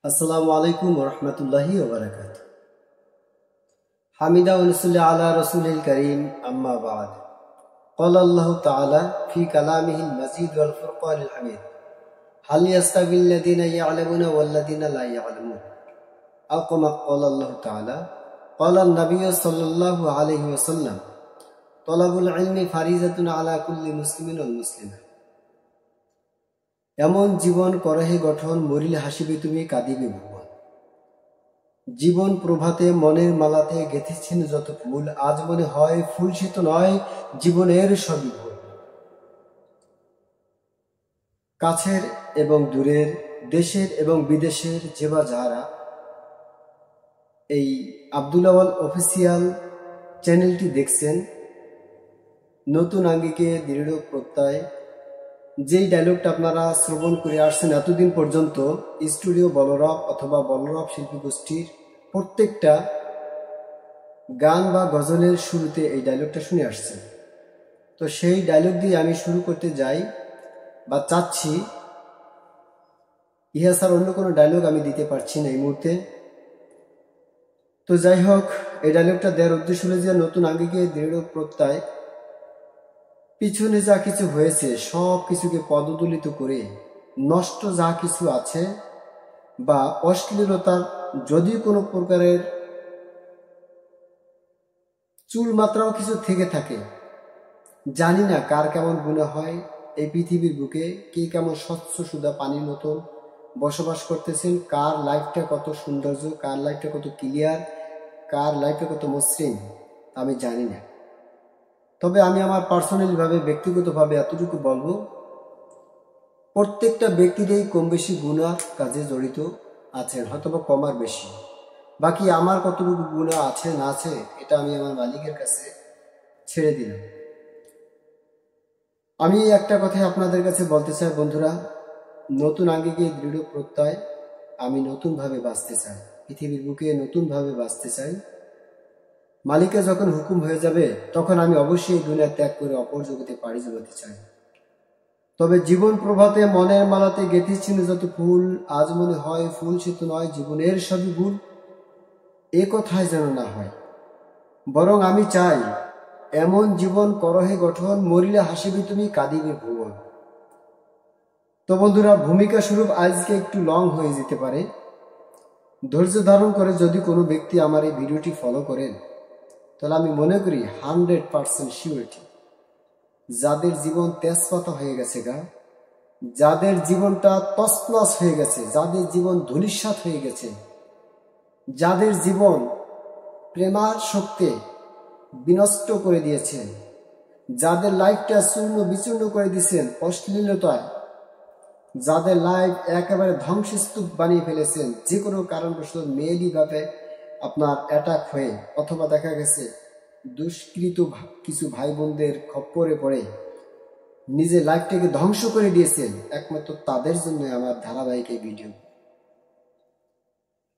আসসালামু আলাইকুম ওয়া রাহমাতুল্লাহি ওয়া বারাকাতুহু। হামিদা ওয়া নুসাল্লি আলা রাসূলিল কারীম, আম্মা বা'দ। ক্বালা আল্লাহু তাআলা ফি কালামিহিল মাজিদ ওয়াল ফুরকানিল হামিদ, হাল ইয়াস্তাবিল লাযীনা ইয়া'লামুনা ওয়াল লাযীনা লা ইয়া'লামুন। আও কামা ক্বালা আল্লাহু তাআলা ক্বালা আন-নাবিয়্যু সাল্লাল্লাহু আলাইহি ওয়াসাল্লাম, তালাবুল ইলমি ফারিযাতুন আলা কুল্লি মুসলিমিন ওয়াল মুসলিমা। এমন জীবন করহে গঠন, মরিলে হাসিবে তুমি, কাঁদিবে ভুবন। জীবন প্রভাতে মনের মালাতে গেঁথেছেন যত ফুল, আজ মনে হয় ফুল সে তো নয়, জীবনের সবই ভুল। কাছের এবং দূরের, দেশের এবং বিদেশের যে বা যারা এই আব্দুল আওয়াল অফিসিয়াল চ্যানেলটি দেখছেন, নতুন আঙ্গিকে দৃঢ় প্রত্যয়, যেই ডায়লগটা আপনারা শ্রবণ করে আসছেন এতদিন পর্যন্ত, স্টুডিও বলরব অথবা বলরব শিল্পী গোষ্ঠীর প্রত্যেকটা গান বা গজলের শুরুতে এই ডায়লগটা শুনে আসছেন। তো সেই ডায়লগ দিয়ে আমি শুরু করতে যাই বা চাচ্ছি, ইহা স্যার অন্য কোনো ডায়লগ আমি দিতে পারছি না এই মুহূর্তে। তো যাই হোক, এই ডায়লগটা দেওয়ার উদ্দেশ্য হলো যে নতুন আঙ্গিকে দৃঢ় প্রত্যয়, পিছনে যা কিছু হয়েছে সব কিছুকে পদদলিত করে নষ্ট যা কিছু আছে বা অশ্লীলতার যদি কোনো প্রকারের চুল মাত্রাও কিছু থেকে থাকে, জানি না কার কেমন গুনাহ হয় এই পৃথিবীর বুকে, কে কেমন স্বচ্ছ সুধা পানির মতন বসবাস করতেছেন, কার লাইফটা কত সৌন্দর্য, কার লাইফটা কত ক্লিয়ার, কার লাইফটা কত মসৃণ আমি জানি না। তবে আমি আমার পার্সোনালিভাবে ব্যক্তিগতভাবে এতটুকু বলবো, প্রত্যেকটা ব্যক্তিরই কম বেশি গুনাহ কাজে জড়িত আছেন, হয়তোবা কম আর বেশি। বাকি আমার কতটুকু গুনাহ আছে না আছে এটা আমি আমার মালিকের কাছে ছেড়ে দিলাম। আমি একটা কথাই আপনাদের কাছে বলতে চাই বন্ধুরা, নতুন আঙ্গিকে দৃঢ় প্রত্যয়, আমি নতুনভাবে বাঁচতে চাই, পৃথিবীর বুকে নতুনভাবে বাঁচতে চাই। মালিকের যখন হুকুম হয়ে যাবে তখন আমি অবশ্যই দুনিয়া ত্যাগ করে অপর জগতে পাড়ি জমাতে চাই। তবে জীবন প্রভাতে মনের মালাতে গেঁথেছিল যত ফুল, আজ মনে হয় ফুল সে তো নয়, জীবনের সবই ভুল। এ কথাই যেন না হয়, বরং আমি চাই এমন জীবন করহে গঠন, মরিলে হাসিবে তুমি, কাঁদিবে ভুবন। তো বন্ধুরা, ভূমিকা স্বরূপ আজকে একটু লং হয়ে যেতে পারে, ধৈর্য ধারণ করে যদি কোনো ব্যক্তি আমার এই ভিডিওটি ফলো করেন, তাহলে আমি মনে করি 100% সিউরিটি যাদের জীবন তেজপাতা হয়ে গেছে গা, যাদের জীবনটা তছনছ হয়ে গেছে, যাদের জীবন ধূলিসাৎ হয়ে গেছে, যাদের জীবন প্রেমার শক্তি বিনষ্ট করে দিয়েছেন, যাদের লাইফটা চূর্ণ বিচূর্ণ করে দিয়েছেন অশ্লীলতায়, যাদের লাইফ একেবারে ধ্বংসস্তূপ বানিয়ে ফেলেছেন যে কোনো কারণবশত মেয়েলিভাবে আপনার অ্যাটাক হয়ে, অথবা দেখা গেছে দুষ্কৃত কিছু ভাই বোনদের খপ্পরে পড়ে নিজের লাইফটাকে ধ্বংস করে দিয়েছেন, একমাত্র তাদের জন্য আমার ধারাবাহিক এই ভিডিও।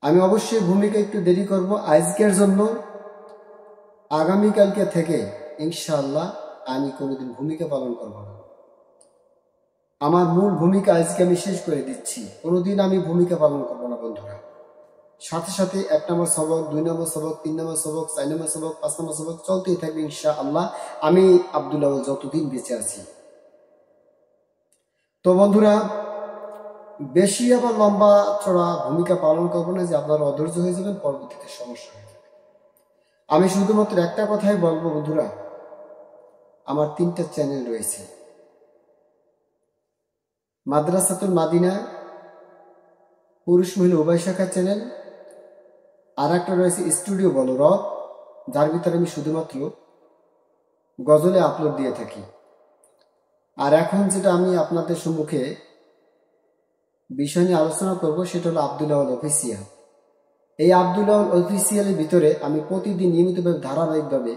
আমি অবশ্যই ভূমিকা একটু দেরি করব আজকের জন্য, আগামীকালকে থেকে ইনশাআল্লাহ আমি কোনোদিন ভূমিকা পালন করব না। আমার মূল ভূমিকা আজকে আমি শেষ করে দিচ্ছি, কোনোদিন আমি ভূমিকা পালন করব না বন্ধুরা। সাথে সাথে 1 নম্বর সবক, 2 নম্বর সবক, 3 নম্বর সবক, 4 নম্বর সবক, 5 নম্বর সবক চলতেই থাকবে ইনশাআল্লাহ, আমি আব্দুল আওয়াল যতদিন বেঁচে আছি। তো বন্ধুরা, বেশি আবার লম্বা চড়া ভূমিকা পালন করবো না যে আপনারা অধৈর্য হয়ে যাবেন, পরবর্তীতে সমস্যা হয়ে যাবে। আমি শুধুমাত্র একটা কথাই বলবো বন্ধুরা, আমার 3টা চ্যানেল রয়েছে। মাদ্রাসাতুল মাদিনা পুরুষ মহিলা উভয় শাখা চ্যানেল, আর একটা রয়েছে স্টুডিও বলরব, যার ভিতরে আমি শুধুমাত্র গজলে আপলোড দিয়ে থাকি। আর এখন যেটা আমি আপনাদের সম্মুখে বিষয় নিয়ে আলোচনা করব সেটা হলো আব্দুল আওয়াল অফিসিয়াল। এই আব্দুল আওয়াল অফিসিয়ালের ভিতরে আমি প্রতিদিন নিয়মিতভাবে ধারাবাহিকভাবে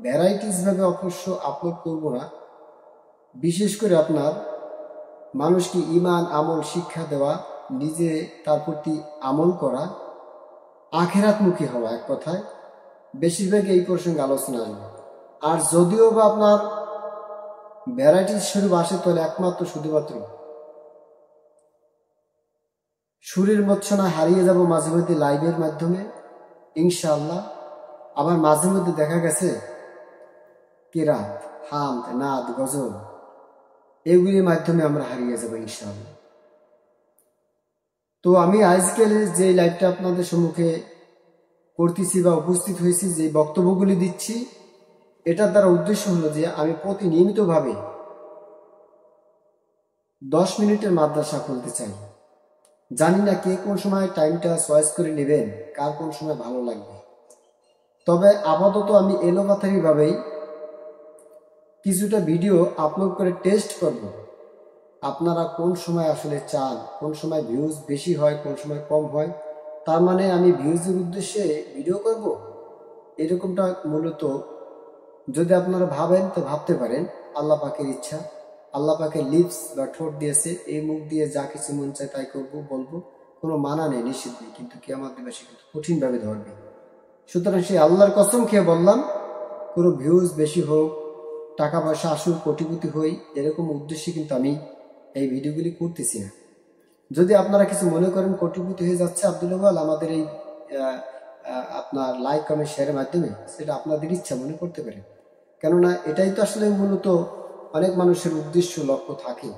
ভ্যারাইটিসভাবে অবশ্য আপলোড করব না, বিশেষ করে আপনার মানুষকে ঈমান আমল শিক্ষা দেওয়া, নিজে তার প্রতি আমল করা, আখিরাতমুখী হওয়া, এক কথায় বেশিরভাগ এই প্রসঙ্গে আলোচনা আসবে। আর যদিও বা আপনার ভ্যারাইটিস স্বরূপ আসে, তাহলে একমাত্র শুধুমাত্র সুরের মূর্ছনা হারিয়ে যাব মাঝে মধ্যে লাইভের মাধ্যমে ইনশাআল্লাহ। আবার মাঝে মধ্যে দেখা গেছে কিরাত, হামদ, নাদ, গজল এগুলির মাধ্যমে আমরা হারিয়ে যাব ইনশাআল্লাহ। তো আমি আজকাল যে লাইভটা আপনাদের সম্মুখে করতেছি বা উপস্থিত হয়েছি, যে বক্তব্যগুলি দিচ্ছি, এটার দ্বারা উদ্দেশ্য হলো যে আমি প্রতিনিয়মিতভাবে 10 মিনিটের মাদ্রাসা খুলতে চাই। জানি না কে কোন সময় টাইমটা চয়েস করে নেবেন, কার কোন সময় ভালো লাগবে। তবে আপাতত আমি এলোপাথারিভাবেই কিছুটা ভিডিও আপলোড করে টেস্ট করব আপনারা কোন সময় আসলে চান, কোন সময় ভিউজ বেশি হয়, কোন সময় কম হয়। তার মানে আমি ভিউজের উদ্দেশ্যে ভিডিও করব এরকমটা মূলত যদি আপনারা ভাবেন তো ভাবতে পারেন। আল্লাহ পাকের ইচ্ছা, আল্লাহ পাকের লিপস বা ঠোঁট দিয়েছে, এই মুখ দিয়ে যা কিছু মন চায় তাই করবো, বলবো, কোনো মানা নেই, নিষেধ নেই। কিন্তু কিয়ামত দিবসে কিন্তু কঠিনভাবে ধরবে। সুতরাং সেই আল্লাহর কসম খেয়ে বললাম, কোনো ভিউজ বেশি হোক, টাকা পয়সা আসুক, কোটিপতি হই, এরকম উদ্দেশ্যে কিন্তু আমি এই ভিডিওগুলি করতেছি না। যদি আপনারা কিছু মনে করেন কোটিপতি হয়ে যাচ্ছে আব্দুল আউয়াল আমাদের এই আপনার লাইক কমেন্ট শেয়ারের মাধ্যমে, সেটা আপনাদের ইচ্ছা মনে করতে পারেন। কেননা এটাই তো আসলে মূলত অনেক মানুষের উদ্দেশ্য, লক্ষ্য থাকে।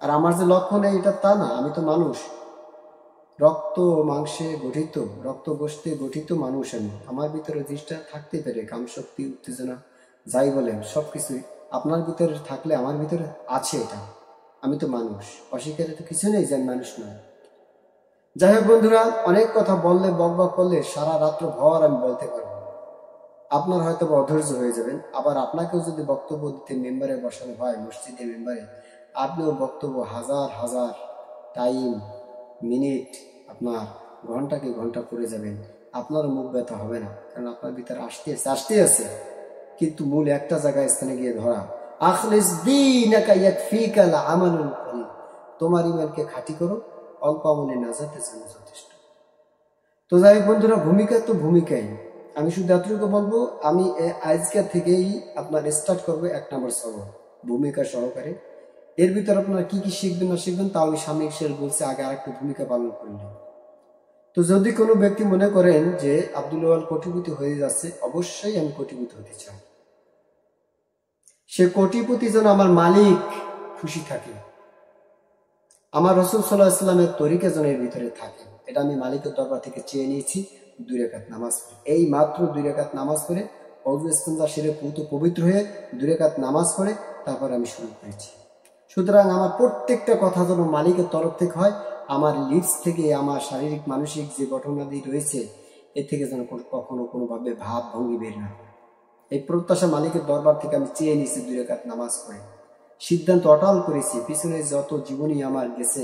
আর আমার যে লক্ষ্য নেই এটা তা না, আমি তো মানুষ, রক্ত মাংসে গঠিত, রক্ত গোষ্ঠে গঠিত মানুষ। আমি, আমার ভিতরে জিনিসটা থাকতে পারে, কামশক্তি, উত্তেজনা, যাই বলেন সবকিছুই আপনার ভিতরে থাকলে আমার ভিতরে আছে। এটা আমি তো মানুষ, অস্বীকারে তো কিছু নেই যে আমি মানুষ নয়। যাই হোক বন্ধুরা, অনেক কথা বললে, বকবক করলে সারা রাত্র ভর আমি বলতে পারবো, আপনার হয়তো অধৈর্য হয়ে যাবেন। আবার আপনাকেও যদি বক্তব্য দিতে মেম্বারে বসানো হয়, মসজিদে মেম্বারে, আপনিও বক্তব্য হাজার হাজার টাইম, মিনিট, আপনার ঘন্টাকে ঘন্টা পড়ে যাবেন, আপনার মুখ ব্যথা হবে না। কারণ আপনার ভিতরে আসতে আছে, কিন্তু মূল একটা জায়গায় স্থানে গিয়ে ধরা। আখলিস দীনাকা ইয়াকফিকা আল আমালুল কলিল, তোমার ঈমানকে খাঁটি করো, অল্প আমলে নাজাতের জন্য যথেষ্ট। তো যাই হোক বন্ধুরা, ভূমিকা তো ভূমিকাই। আমি শুধু এতটুকু বলবো, আমি আজকে থেকেই আপনার স্টার্ট করবো 1 নম্বর সবক ভূমিকা সহকারে। এর ভিতরে আপনারা কি কি শিখবেন না শিখবেন তাও আমি সাময়িক শেয়ার বলছি, আগে আরেকটু ভূমিকা পালন করলেন। তো যদি কোনো ব্যক্তি মনে করেন যে আব্দুল আউয়াল কোটিপতি হয়ে যাচ্ছে, অবশ্যই আমি কোটিপতি হতে চাই। সে কোটিপতি যেন আমার মালিক খুশি থাকে, আমার রাসূল সাল্লাল্লাহু আলাইহি ওয়াসাল্লামের তরিকা যেন এর ভিতরে থাকে। এটা আমি মালিকের দরবার থেকে চেয়ে নিয়েছি। 2 রাকাত নামাজ পড়ে, এই মাত্র 2 রাকাত নামাজ পড়ে, ওযু ইস্তেঞ্জা সেরে পবিত্র হয়ে 2 রাকাত নামাজ পড়ে তারপর আমি শুরু করেছি। সুতরাং আমার প্রত্যেকটা কথা যেন মালিকের তরফ থেকে হয়, আমার লিপস থেকে, আমার শারীরিক মানসিক যে ঘটনাদি রয়েছে এর থেকে যেন কখনো কোনোভাবে ভাব ভঙ্গি বের না হয়। এই প্রত্যাশা মালিকের দরবার থেকে আমি চেয়ে নিয়েছি। 2 রাকাত নামাজ পড়ে সিদ্ধান্ত অটল করেছি। পিছনে যত জীবনী আমার গেছে,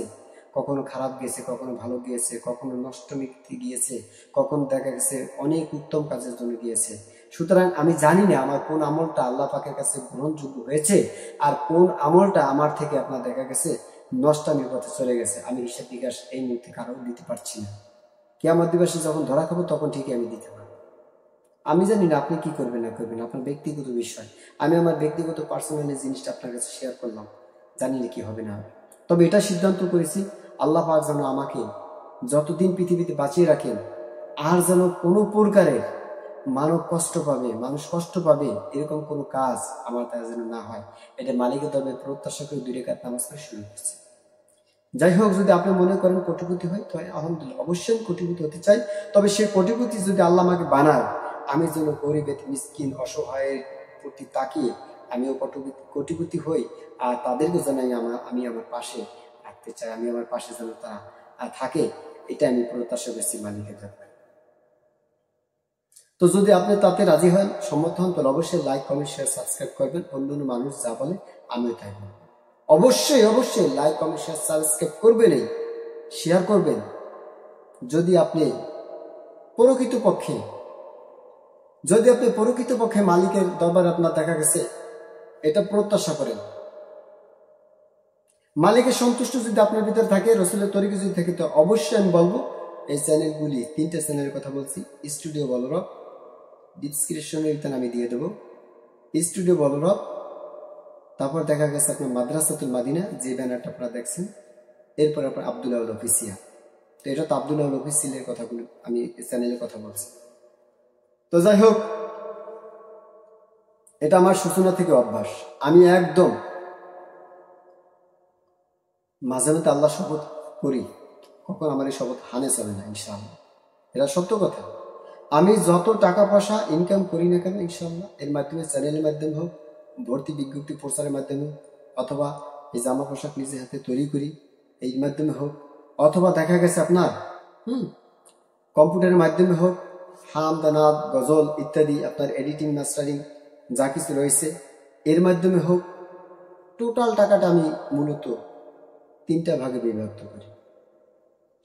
কখনো খারাপ গেছে, কখনো ভালো গিয়েছে, কখনো নষ্ট মিথ্যে গিয়েছে, কখনো দেখা গেছে অনেক উত্তম কাজের জন্য গিয়েছে। সুতরাং আমি জানি না আমার কোন আমলটা আল্লাহ পাকের কাছে গ্রহণযোগ্য হয়েছে আর কোন আমলটা আমার থেকে আপনার দেখা গেছে নষ্টামির পথে চলে গেছে। আমি হিসাব নিকাশ এই মুহূর্তে কারো দিতে পারছি না। কিয়ামত দিবসে যখন ধরা খাবো তখন ঠিকই আমি দিতে পারবো। আমি জানি না আপনি কি করবেন না করবেন, আপনার ব্যক্তিগত বিষয়। আমি আমার ব্যক্তিগত পার্সোনালি জিনিসটা আপনার কাছে শেয়ার করলাম, জানি না কি হবে না হবে। তবে এটা সিদ্ধান্ত করেছি, আল্লাহ পাক যেন আমাকে যতদিন পৃথিবীতে বাঁচিয়ে রাখেন, আর যেন কোনো প্রকারের মানব কষ্ট পাবে, মানুষ কষ্ট পাবে এরকম কোনো কাজ আমার দ্বারা যেন না হয়। এটা মালিকের দরবারে প্রত্যাশা করে 2 রাকাত নামাজ পড়ে শুরু করছি। যাই হোক, যদি আপনি মনে করেন কোটিপতি হয়, তো আলহামদুলিল্লাহ, অবশ্যই কোটিপতি হতে চাই। তবে সে কোটিপতি যদি আল্লাহ আমাকে বানায়, আমি যেন গরিব, মিসকিন, অসহায়ের প্রতি তাকিয়ে আমিও কোটিপতি হই, আর তাদেরকে যেন আমি আমার পাশে রাখতে চাই, আমি আমার পাশে যেন তারা থাকে, এটা আমি প্রত্যাশা করছি মালিকের ব্যাপারে। তো যদি আপনি তাতে রাজি হন, সম্মত হন, তাহলে অবশ্যই লাইক, কমেন্ট, শেয়ার, সাবস্ক্রাইব করবেন। অন্য মানুষ যা বলে আমিও তাই বলবো। অবশ্যই অবশ্যই লাইক, কমেন্ট, শেয়ার, সাবস্ক্রাইব করবেনই, শেয়ার করবেন যদি আপনি প্রকৃতপক্ষে মালিকের দরবারে আপনার দেখা গেছে এটা প্রত্যাশা করেন। মালিকের সন্তুষ্ট যদি আপনার ভিতরে থাকে, রাসূলের তরিকা যদি থাকে, তো অবশ্যই আমি বলবো এই চ্যানেলগুলি, 3টা চ্যানেলের কথা বলছি, স্টুডিও বলরব, ডিসক্রিপশনে আমি দিয়ে দেবো, স্টুডিও বলরব, তারপর দেখা গেছে আপনার মাদ্রাসাতুল মাদিনা যে ব্যানারটা আপনারা দেখছেন, এরপর আপনার আব্দুল আউয়াল অফিসিয়াল। তো এটা তো আব্দুল্লাহ অফিসিয়ালের কথাগুলো আমি চ্যানেলের কথা বলছি। তো যাই হোক, এটা আমার সূচনা থেকে অভ্যাস। আমি একদম মাঝে মধ্যে আল্লাহ শপথ করি, কখন আমার এই শপথ হানে চলে না ইনশাআল্লাহ। এটা সত্য কথা। আমি যত টাকা পয়সা ইনকাম করি না কেন ইনশাআল্লাহ এর মাধ্যমে, চ্যানেলের মাধ্যমে হোক, ভর্তি বিজ্ঞপ্তি প্রচারের মাধ্যমে হোক, অথবা এই জামা পোশাক নিজে হাতে তৈরি করি এই মাধ্যমে হোক, অথবা দেখা গেছে আপনার কম্পিউটারের মাধ্যমে হোক, হামদানাদ গজল ইত্যাদি আপনার এডিটিং মাস্টারিং যা কিছু রয়েছে এর মাধ্যমে হোক, টোটাল টাকাটা আমি মূলত 3টা ভাগে বিভক্ত করি।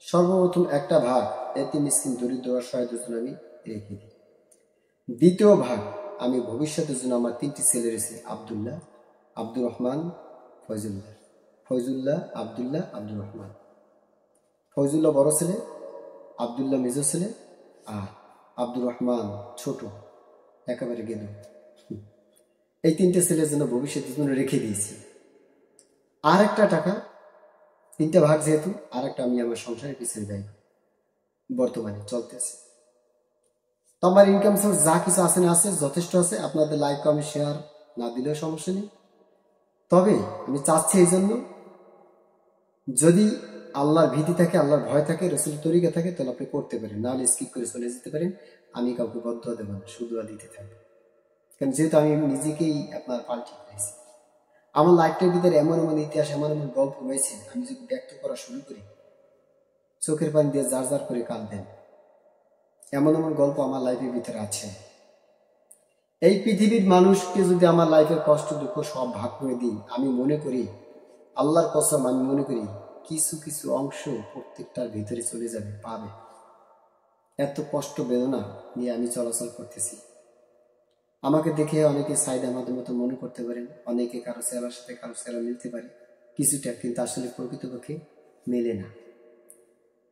সর্বপ্রথম একটা ভাগ এতিম মিসকিন দরিদ্র অসহায়দের জন্য আমি রেখে দিই। দ্বিতীয় ভাগ আমি ভবিষ্যতের জন্য আমার 3টি ছেলে রয়েছে, আব্দুল্লাহ, আব্দুর রহমান, ফয়জুল্লাহ। ফয়জুল্লাহ, আব্দুল্লাহ, আব্দুর রহমান। ফয়জুল্লাহ বড় ছেলে, আব্দুল্লাহ মেজো ছেলে, আর আব্দুর রহমান ছোট, একেবারে গেল। এই 3টে ছেলের জন্য ভবিষ্যতের জন্য রেখে দিয়েছি। আর একটা টাকা, 3টা ভাগ যেহেতু, আর একটা আমি আমার সংসারের পিছনে ব্যয় বর্তমানে চলতেছে। তো আমার ইনকাম সোর্স যা কিছু আছে না আছে যথেষ্ট আছে। আপনাদের লাইক কমেন্ট শেয়ার না দিলেও সমস্যা নেই। তবে আমি চাচ্ছি এই জন্য, যদি আল্লাহর ভীতি থাকে, আল্লাহর ভয় থাকে, রসুল তরিকা থাকে, তাহলে আপনি করতে পারেন, নাহলে স্কিপ করে চলে যেতে পারেন। আমি কাউকে বদ্ধ দেব না, শুধু দিতে থাকবো। কারণ যেহেতু আমি নিজেকেই আপনার পাল্টে ফেলেছি। আমার লাইফটার ভিতরে এমন এমন ইতিহাস, এমন এমন গল্প রয়েছে, আমি যদি ব্যক্ত করা শুরু করি চোখের পানি দিয়ে জার জার করে কাঁদবেন। এমন এমন গল্প আমার লাইফের ভিতরে আছে। এই পৃথিবীর মানুষকে যদি আমার লাইফের কষ্ট দুঃখ সব ভাগ করে দিই, আমি মনে করি, আল্লাহর কসম আমি মনে করি কিছু কিছু অংশ প্রত্যেকটার ভিতরে চলে যাবে, পাবে। এত কষ্ট বেদনা নিয়ে আমি চলাচল করতেছি। আমাকে দেখে অনেকে সাইদ আমাদের মতো মনে করতে পারেন, অনেকে কারো চেহারার সাথে কারো চেহারা মিলতে পারে কিছুটা, কিন্তু আসলে প্রকৃতপক্ষে মেলে না।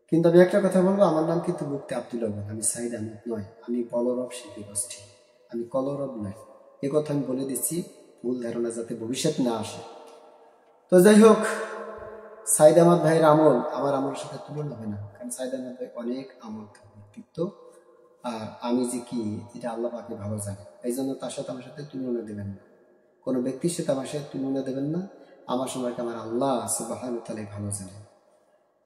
কিন্তু আমি একটা কথা বলবো, আমার নাম কিন্তু মুফতি আব্দুল ওয়াহাব, আমি সাইদ আহমেদ নয়, আমি বলরব শিল্পী গোষ্ঠী, আমি কলরব নয়। এ কথা আমি বলে দিচ্ছি, ভুল ধারণা যাতে ভবিষ্যৎ না আসে। তো যাই হোক, সাইদ আহমদ ভাইয়ের আমল আমার আমলের সাথে তুলনা হবে না, কারণ সাইদ আহমদ ভাই অনেক আমল ব্যক্তিত্ব, আর আমি যে কি এটা আল্লাহ পাকে ভালো জানে। এই জন্য তার সাথে আমার সাথে তুলনা দেবেন না, কোনো ব্যক্তির সাথে আমার সাথে তুলনা দেবেন না। আমার সম্পর্কে আমার আল্লাহ সুবহানাহু ওয়া তাআলা ভালো জানে।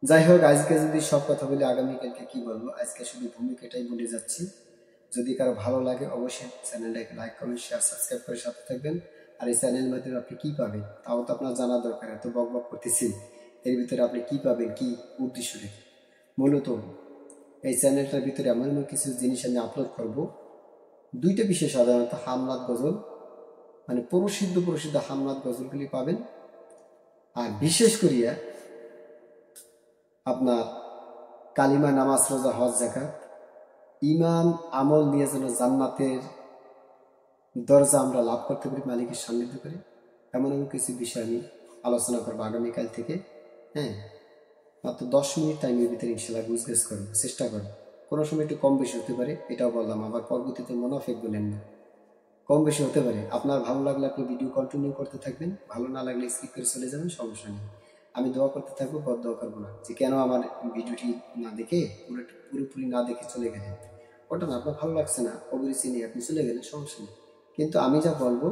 যাই হোক, আজকে যদি সব কথা বলি, আগামীকালকে কি বলবো, আজকে শুধু ভূমিকাটাই বলে যাচ্ছি। যদি কারো ভালো লাগে অবশ্যই চ্যানেলটাকে লাইক কমেন্ট শেয়ার সাবস্ক্রাইব করে সাথে থাকবেন। আর এই চ্যানেলের মাধ্যমে আপনি কি পাবেন তাও তো আপনার জানা দরকার। এত বক বক করতেছি, এর ভিতরে আপনি কি পাবেন, কি উদ্দেশ্য রেখে। মূলত এই চ্যানেলটার ভিতরে এমন এমন কিছু জিনিস আমি আপলোড করব। 2টা বিষয় সাধারণত, হামনাত গজল, মানে প্রসিদ্ধ হামনাত গজলগুলি পাবেন। আর বিশেষ করিয়া আপনার কালিমা, নামাজ, রোজা, হজ, যাকাত, ঈমান, আমল নিয়ে যেন জান্নাতের দরজা আমরা লাভ করতে পারি মালিকের সান্নিধ্য করে, এমন এমন কিছু বিষয় আমি আলোচনা করবো আগামীকাল থেকে। হ্যাঁ, মাত্র 10 মিনিট টাইমের ভিতরে ইনশাল্লাহ গুছগাছ করবো, চেষ্টা করবো। কোনো সময় একটু কম বেশি হতে পারে, এটাও বললাম। আবার পরবর্তীতে মুনাফিক বলেন না, কম বেশি হতে পারে। আপনার ভালো লাগলে আপনি ভিডিও কন্টিনিউ করতে থাকবেন, ভালো না লাগলে স্কিপ করে চলে যাবেন, সমস্যা নেই। আমি দোয়া করতে থাকবো, দোয়া করবো না যে কেন আমার ভিডিওটি না দেখে পুরোপুরি না দেখে চলে গেলেন। ওটা না, আপনার ভালো লাগছে না, অভিরুচি নিয়ে আপনি চলে গেলেন, সমস্যা নেই। কিন্তু আমি যা বলবো,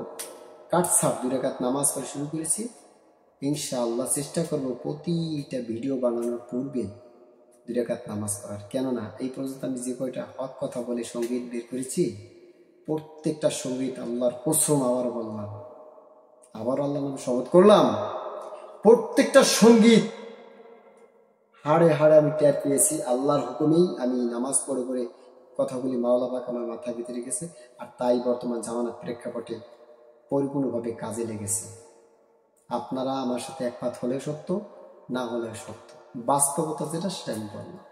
কাটছাপ 2 রাকাত নামাজ পড়ে শুরু করেছি, ইনশাআল্লাহ চেষ্টা করবো প্রতিটা ভিডিও বানানোর পূর্বে 2 রাকাত নামাজ পড়ার। কেননা এই পর্যন্ত আমি যে কয়টা হক কথা বলে সঙ্গীত বের করেছি, প্রত্যেকটা সঙ্গীত আল্লাহর কসম আবার বললাম, আবার আল্লাহর নামে শপথ করলাম, প্রত্যেকটা সঙ্গীত হাড়ে হাড়ে আমি টের পেয়েছি। আল্লাহর হুকুমেই আমি নামাজ পড়ে পড়ে কথাগুলি মাওলা পাক আমার মাথার ভিতরে গেছে, আর তাই বর্তমান জামানার প্রেক্ষাপটে পরিপূর্ণভাবে কাজে লেগেছে। আপনারা আমার সাথে একমত হলেও সত্য, না হলেও সত্য, বাস্তবতা যেটা সেটা আমি বললাম।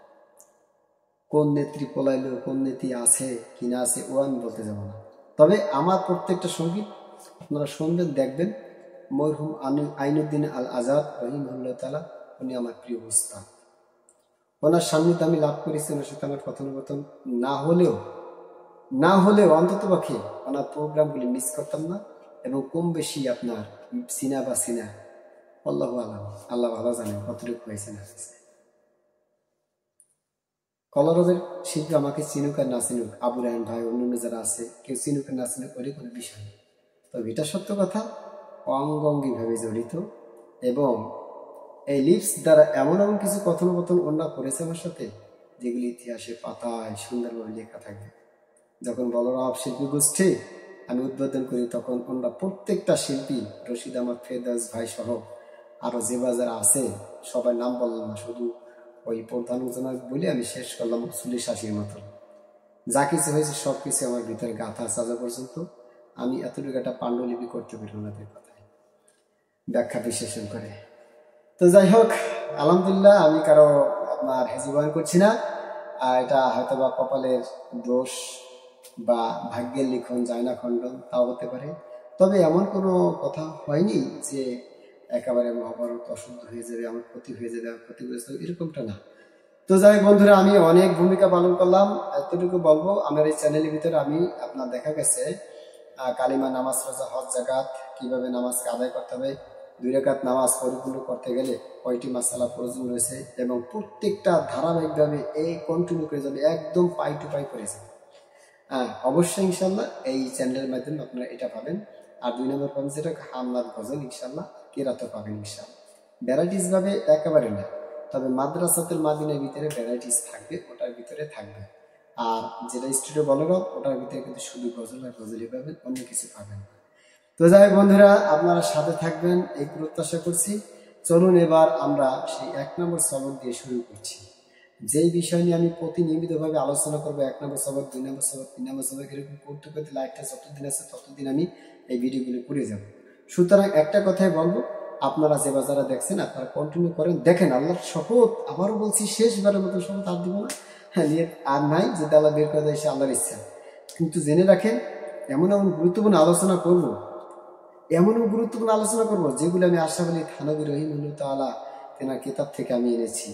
কোন নেত্রী পলাইলো, কোন নেত্রী আছে কি না আছে ও আমি বলতে যাব না। তবে আমার প্রত্যেকটা সঙ্গীত আপনারা শুনবেন, দেখবেন। মরহুম আইনুদ্দিন আল আজাদ রহিমাহুল্লাহ তাআলা, উনি আমার প্রিয় উস্তাদ। ওনার সান্নিধ্য আমি লাভ করেছি, ওনার সাথে আমার কথোপকথন না হলেও অন্তত পক্ষে ওনার প্রোগ্রামগুলি মিস করতাম না। এবং কম বেশি আপনার সিনা আল্লাহু আলাম, আল্লাহ ভালো জানেন কতটুকু হয়েছে না হয়েছে। কলরবের শিল্পী আমাকে চিনুক আর না চিনুক, আবু রায়হান ভাই অন্যান্য যারা আছে, কেউ চিনুক আর না চিনুক ওরই কোনো বিষয় নেই। তবে এটা সত্য কথা, অঙ্গাঙ্গিভাবে জড়িত, এবং এই লিপস দ্বারা এমন এমন কিছু কথোপকথন অন্য করেছে আমার সাথে, যেগুলি ইতিহাসে পাতায় সুন্দরভাবে লেখা থাকবে। যখন বলরাম শিল্পী গোষ্ঠী আমি উদ্বোধন করি, তখন অন্য প্রত্যেকটা শিল্পী, রশিদ আহমদ, ফেরদাউস ভাই সহ আরো যে বাজার আছে, সবাই নাম বললাম না, শুধু ওই প্রধান জনক বলে আমি শেষ করলাম 40-80 মতো। যা কিছু হয়েছে সব কিছু আমার ভিতরে গাথা আছে আজ পর্যন্ত। আমি এতটুকু একটা পাণ্ডুলিপি করতে পারি ওনাদের কথায় ব্যাখ্যা বিশ্লেষণ করে। তো যাই হোক, আলহামদুলিল্লাহ, আমি কারো আপনার হেজুবান করছি না। এটা হয়তো বা কপালের দোষ বা ভাগ্যের লিখন, যায় না খণ্ডন, তাও হতে পারে। তবে এমন কোনো কথা হয়নি যে একেবারে মহাভারত অশুদ্ধ হয়ে যাবে, আমার ক্ষতি হয়ে যাবে, আমার ক্ষতিগ্রস্ত, এরকমটা না। তো যাই হোক বন্ধুরা, আমি অনেক ভূমিকা পালন করলাম, এতটুকু বলবো। আমার এই চ্যানেলের ভিতরে আমি আপনার দেখা গেছে কালিমা, নামাজ, রোজা, হজ, যাকাত, কিভাবে নামাজকে আদায় করতে হবে, 2 রাকাত নামাজ পরিপূর্ণ করতে গেলে কয়টি মাসালা প্রয়োজন রয়েছে, এবং প্রত্যেকটা ধারাবাহিকভাবে এই কন্টিনিউ করে যাবে, একদম পাই টু পাই করেছে। অবশ্যই ইনশাল্লাহ এই চ্যানেলের মাধ্যমে আপনারা এটা পাবেন। আর 2 নম্বর পাবেন যেটা হামলাত গজল, ইনশাল্লাহ কেরাতও পাবেন ইনশাল্লাহ। ভ্যারাইটিস ভাবে একেবারে না, তবে মাদ্রাসাতুল মাদিনার ভিতরে ভ্যারাইটিস থাকবে, ওটার ভিতরে থাকবে। আর যেটা স্টুডিও বলরাম, ওটার ভিতরে কিন্তু শুধু গজল আর গজলই পাবেন, অন্য কিছু পাবেন না। তো যাই হোক বন্ধুরা, আপনারা সাথে থাকবেন এই প্রত্যাশা করছি। চলুন এবার আমরা সেই 1 নম্বর সবক দিয়ে শুরু করছি। যেই বিষয় নিয়ে আমি প্রতিনিয়মিতভাবে আলোচনা করবো, 1 নম্বর সবক, 2 নম্বর সবক, 3 নম্বর সবক, এরকম করতে করতে লাইফটা যতদিন আছে ততদিন আমি এই ভিডিওগুলো করে যাব। সুতরাং একটা কথাই বলবো, আপনারা যে বাজারে দেখছেন আপনারা কন্টিনিউ করেন, দেখেন। আল্লাহর শপথ, আবারও বলছি, শেষবারের মতো শপথ আর দিব না, হ্যাঁ, নিয়ে আর নাই, যদি আল্লাহ বের করে দেয় সে আল্লাহর ইচ্ছা। কিন্তু জেনে রাখেন, এমন এমন গুরুত্বপূর্ণ আলোচনা করব, যেগুলো আমি আশরাফ আলী থানভী রহিমাহুল্লাহ তাআলা তেনার কিতাব থেকে আমি এনেছি,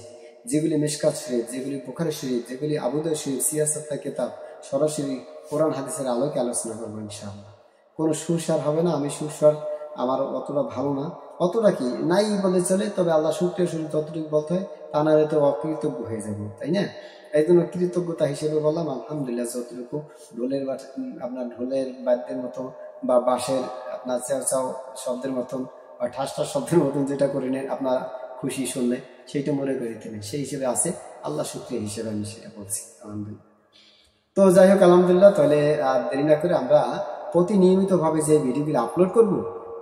যেগুলি মিশকাত শরীফ, যেগুলি বুখারী শরীফ, যেগুলি আবু দাউদ শরীফ, সিয়াসাতের কিতাব, সরাসরি কোরআন হাদিসের আলোকে আলোচনা করবো ইনশাআল্লাহ। কোনো সুরসার হবে না, আমি সুরসার আমার অতটা ভালো না, অতটা কি নাই বলে চলে, তবে আল্লাহ শুকরিয়া শুরু ততটুকু বলতে হয়, তা না হয়তো অকৃতজ্ঞ হয়ে যাবো, তাই না? এই জন্য কৃতজ্ঞতা হিসেবে বললাম আলহামদুলিল্লাহ, যতটুকু আপনার ঢোলের বাদ্যের মতো বা বাঁশের আপনার চাও চাও শব্দের মতন বা ঠাস ঠাস শব্দের মতন যেটা করে নেন আপনার খুশি শুনলে, সেইটা মনে করে দিলেন, সেই হিসেবে আছে, আল্লাহ শুকরিয়া হিসেবে আমি সেটা বলছি আলহামদুলিল্লাহ। তো যাই হোক আলহামদুলিল্লাহ, তাহলে আর দেরি না করে আমরা প্রতিনিয়মিতভাবে যে ভিডিওগুলো আপলোড করব,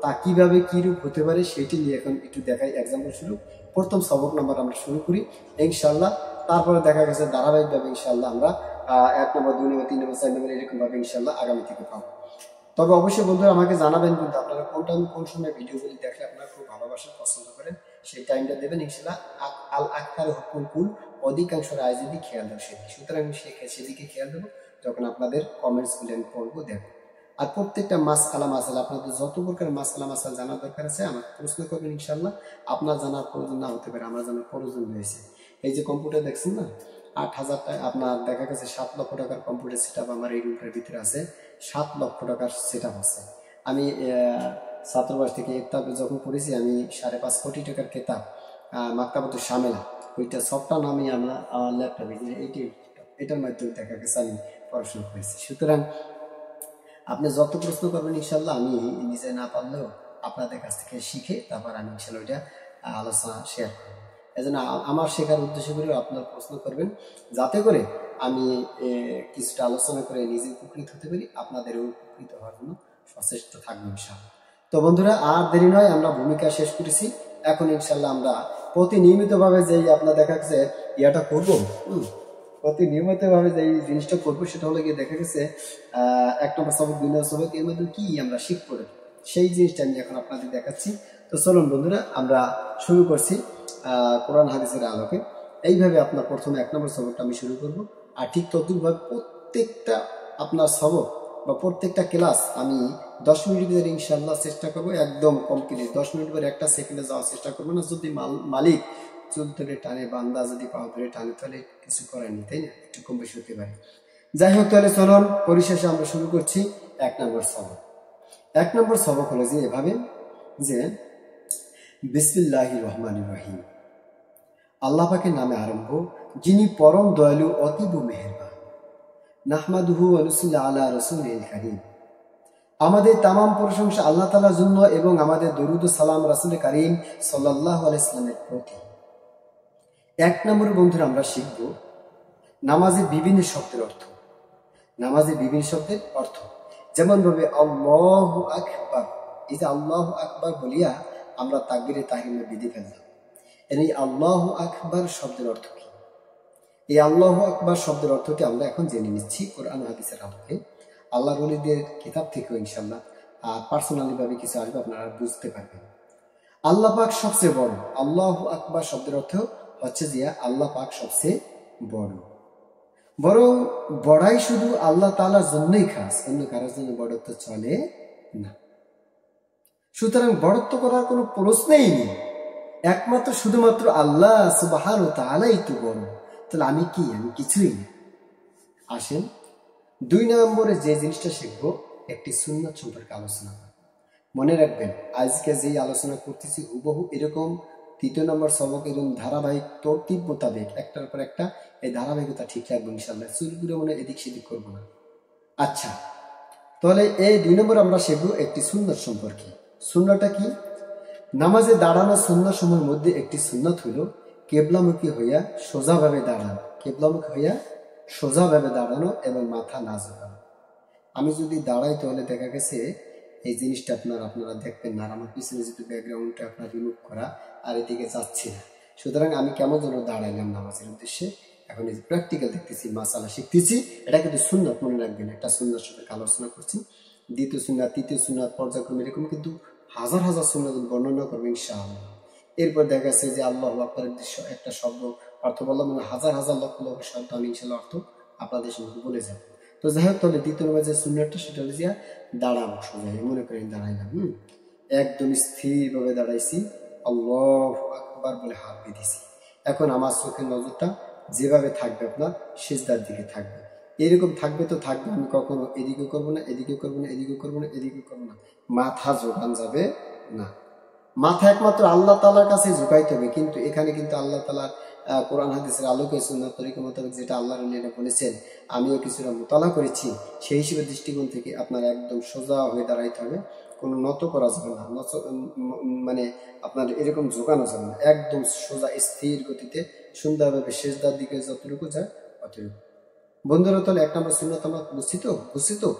তা কিভাবে কি রূপ হতে পারে সেটি নিয়ে এখন একটু দেখাই। এক্সাম্পল শুরু, প্রথম সবক নাম্বার আমরা শুরু করি ইনশাআল্লাহ। তারপরে দেখা গেছে ধারাবাহিকভাবে ইনশাআল্লাহ আমরা 1 নম্বর, 2 নম্বর, 3 নম্বর, 4 নম্বর এরকম ভাবে ইনশাআল্লাহ আগামী থেকে পাবো। তবে অবশ্যই বন্ধুরা আমাকে জানাবেন কিন্তু আপনারা কোন টাইম কোন সময় ভিডিওগুলি দেখলে আপনারা খুব ভালোবাসেন, পছন্দ করেন, সেই টাইমটা দেবেন ইনশাআল্লাহ। আল আক্তার হুকুল কুল, অধিকাংশ রাজনীতি খেয়াল দেবো সেদিকে, সুতরাং আমি সেদিকে খেয়াল দেবো যখন আপনাদের কমেন্টসগুলি আমি পড়বো, দেখবো। আর প্রত্যেকটা মাসালা আপনাদের যত প্রকার মাসাল জানার দরকার আছে আমাকে প্রশ্ন করবেন ইনশাআল্লাহ। আপনার জানার প্রয়োজন না হতে পারে, আমার জানার প্রয়োজন রয়েছে। এই যে কম্পিউটার দেখছেন না, 8,000 টাকা আপনার দেখা গেছে 7 লক্ষ টাকার কম্পিউটার সেট আপ আমার এই রুমটার ভিতরে আছে, 7 লক্ষ টাকার সেট আপ আছে। আমি ছাত্রবাস থেকে ইফতাবে যখন পড়েছি, আমি 5.5 কোটি টাকার কেতাব মাক্তাবাতুল শামেলা, ওইটা সবটা নামে আমরা আমার ল্যাপটপে, এটার মাধ্যমে দেখা গেছে আমি পড়াশোনা করেছি। সুতরাং আপনি যত প্রশ্ন করবেন ইনশাল্লাহ আমি নিজে না পারলেও আপনাদের কাছ থেকে শিখে তারপর আমি ইনশাল্লাহ ওইটা আলোচনা শেয়ার করব। এই জন্য আমার শেখার উদ্দেশ্য করে আপনারা প্রশ্ন করবেন, যাতে করে আমি কিছুটা আলোচনা করে নিজে উপকৃত হতে পারি, আপনাদেরও উপকৃত হওয়ার জন্য সচেষ্ট থাকবো ইনশাল্লাহ। তো বন্ধুরা আর দেরি নয়, আমরা ভূমিকা শেষ করেছি, এখন ইনশাল্লাহ আমরা প্রতিনিয়মিতভাবে যেই আপনার দেখা গেছে ইয়াটা করবো, প্রতিনিয়মিতভাবে যে জিনিসটা করবো সেটা হলো গিয়ে দেখা গেছে 1 নম্বর সবক, 2 নম্বর সবক, এর মধ্যে কি আমরা শিখবো, সেই জিনিসটা আমি এখন আপনাদের দেখাচ্ছি। তো চলুন বন্ধুরা আমরা শুরু করছি কোরআন হাদিসের আলোকে। এইভাবে আপনার প্রথমে 1 নম্বর সবকটা আমি শুরু করব, আর ঠিক তদ্রুপভাবে প্রত্যেকটা আপনার সবক বা প্রত্যেকটা ক্লাস আমি 10 মিনিট ধরে ইনশাআল্লাহ চেষ্টা করবো, একদম কমপ্লিট 10 মিনিট পরে 1টা সেকেন্ডে যাওয়ার চেষ্টা করবো না। যদি মালিক চুল ধরে টানে, বান্দা যদি পাও ধরে টানে, তাহলে কিছু করার নেই, তাই না? একটু কম বেশি হতে পারে। যাই হোক, তাহলে চলুন পরিশেষে আমরা শুরু করছি 1 নম্বর সবক। 1 নম্বর সবক হলো যে এভাবে যে বিসমিল্লাহির রহমানির রহিম, আল্লাহ পাকের নামে আরম্ভ, যিনি পরম দয়ালু অতীব মেহেরবান। নাহমাদুহু ওয়া নুসাল্লি আলা রাসূলিল কারীম। আমাদের তামাম প্রশংসা আল্লাহ তাআলার জন্য এবং আমাদের দরুদ ও সালাম রাসূল কারীম সাল্লাল্লাহু আলাইহি ওয়াসাল্লামের প্রতি। এক নম্বর বন্ধুরা আমরা শিখব নামাজের বিভিন্ন শব্দের অর্থ। নামাজের বিভিন্ন শব্দের অর্থ যেমন ভাবে আল্লাহু আকবার, এই যে আল্লাহু আকবার বলিয়া আমরা তাকবীরে তাহরিমা বিধি ফেললাম। এই আল্লাহু আকবার শব্দের অর্থ কি? এই আল্লাহু আকবার শব্দের অর্থটি আমরা এখন জেনে নিচ্ছি কোরআন হাদিসের আলোকে। আল্লাহর ওলিদের কিতাব থেকেও ইনশাআল্লাহ পার্সোনালি ভাবে কিছু আসবে, আপনারা বুঝতে পারবেন। আল্লাহ পাক সবচেয়ে বড়। আল্লাহু আকবার শব্দের অর্থ হচ্ছে যে আল্লাহ পাক সবচেয়ে বড়। বরং বড়াই শুধু আল্লাহ তাআলার জন্যই খাস, অন্য কারোর জন্য বড়ত্ব চলে না। সুতরাং বড়ত্ব করার কোনো প্রশ্নই নেই, একমাত্র শুধুমাত্র আল্লাহ সুবহানাহু ওয়া তাআলাই তো বড়। তাহলে আমি কি? আমি কিছুই না। আসেন 2 নম্বরে যে জিনিসটা শিখবো, একটি সুন্নাত সম্পর্কে আলোচনা করব। মনে রাখবেন আজকে যেই আলোচনা করতেছি হুবহু এরকম 3 নম্বর সবক এরকম ধারাবাহিক তরতিব মোতাবেক একটার পর একটা এই ধারাবাহিকতা ঠিক রাখবো ইনশাআল্লাহ। চুলগুলো মনে এদিক সেদিক করবো না। আচ্ছা, তাহলে এই 2 নম্বর আমরা শিখবো একটি সুন্নাত সম্পর্কে। সুন্নাতটা কি? নামাজে দাঁড়ানো সুন্নাত সমূহের মধ্যে একটি সুন্নাত হলো কেবলামুখী হইয়া সোজাভাবে দাঁড়ানো। কেবলামুখী হইয়া সোজাভাবে দাঁড়ানো এবং মাথা না ঝোঁকানো। আমি যদি দাঁড়াই তাহলে দেখা গেছে এই জিনিসটা আপনারা দেখবেন না, আমার পিছনে যদি ব্যাকগ্রাউন্ডটা আপনার রিমুভ করা আর এদিকে যাচ্ছে না। সুতরাং আমি কেমন যেন দাঁড়াইলাম নামাজের উদ্দেশ্যে। এখন এই যে প্র্যাকটিক্যাল দেখতেছি, মাসালা শিখতেছি, এটা কিন্তু সুন্নাত মনে রাখবেন। একটা সুন্নাত সম্পর্কে আলোচনা করছি, দ্বিতীয় সুন্নাত, তৃতীয় সুন্নাত, পর্যায়ক্রমে এরকম কিন্তু হাজার হাজার সুন্নাত বর্ণনা করবো ইনশাআল্লাহ। এরপর দেখা যাচ্ছে যে আল্লাহু আকবার একটা শব্দ অর্থ বললাম, মানে হাজার হাজার লক্ষ লক্ষ শব্দ আমি ইনশাআল্লাহ অর্থ আপনাদের সঙ্গে বলে যাব। তো যাই হোক, তাহলে দ্বিতীয় নম্বর যে সুন্নাতটা সেটা হলো যে দাঁড়াবো সোজা। মনে করেন দাঁড়াইলাম, একদম স্থিরভাবে দাঁড়াইছি, আল্লাহু আকবার বলে হাত বেঁধেছি। এখন আমার চোখের নজরটা যেভাবে থাকবে আপনার সিজদার দিকে থাকবে, এরকম থাকবে তো থাকবে। আমি কখনো এদিকে করবো না, এদিকে করবো না, এদিকে করবো না, এদিকে করবো না। মাথা ঝোঁকান যাবে না। মাথা একমাত্র আল্লাহ তাআলার কাছে ঝুঁকাইতে হবে। কিন্তু এখানে কিন্তু আল্লাহ তাআলার কোরআন হাদিসের আলোকে সুন্নাত তরিকা মোতাবেক যেটা আল্লাহর রাসূল বলেছেন, আমিও কিছুটা মোতালা করেছি, সেই হিসেবে দৃষ্টিকোণ থেকে আপনার একদম সোজা হয়ে দাঁড়াইতে হবে। কোনো নত করা যাবে না, মানে আপনার এরকম ঝোঁকানো যাবে না। একদম সোজা স্থির গতিতে সুন্দরভাবে সিজদার দিকে যতটুকু যায় অতটুকু। বন্ধুরা, তাহলে 1 নম্বর সুন্নাত আমরা বুঝছি তো?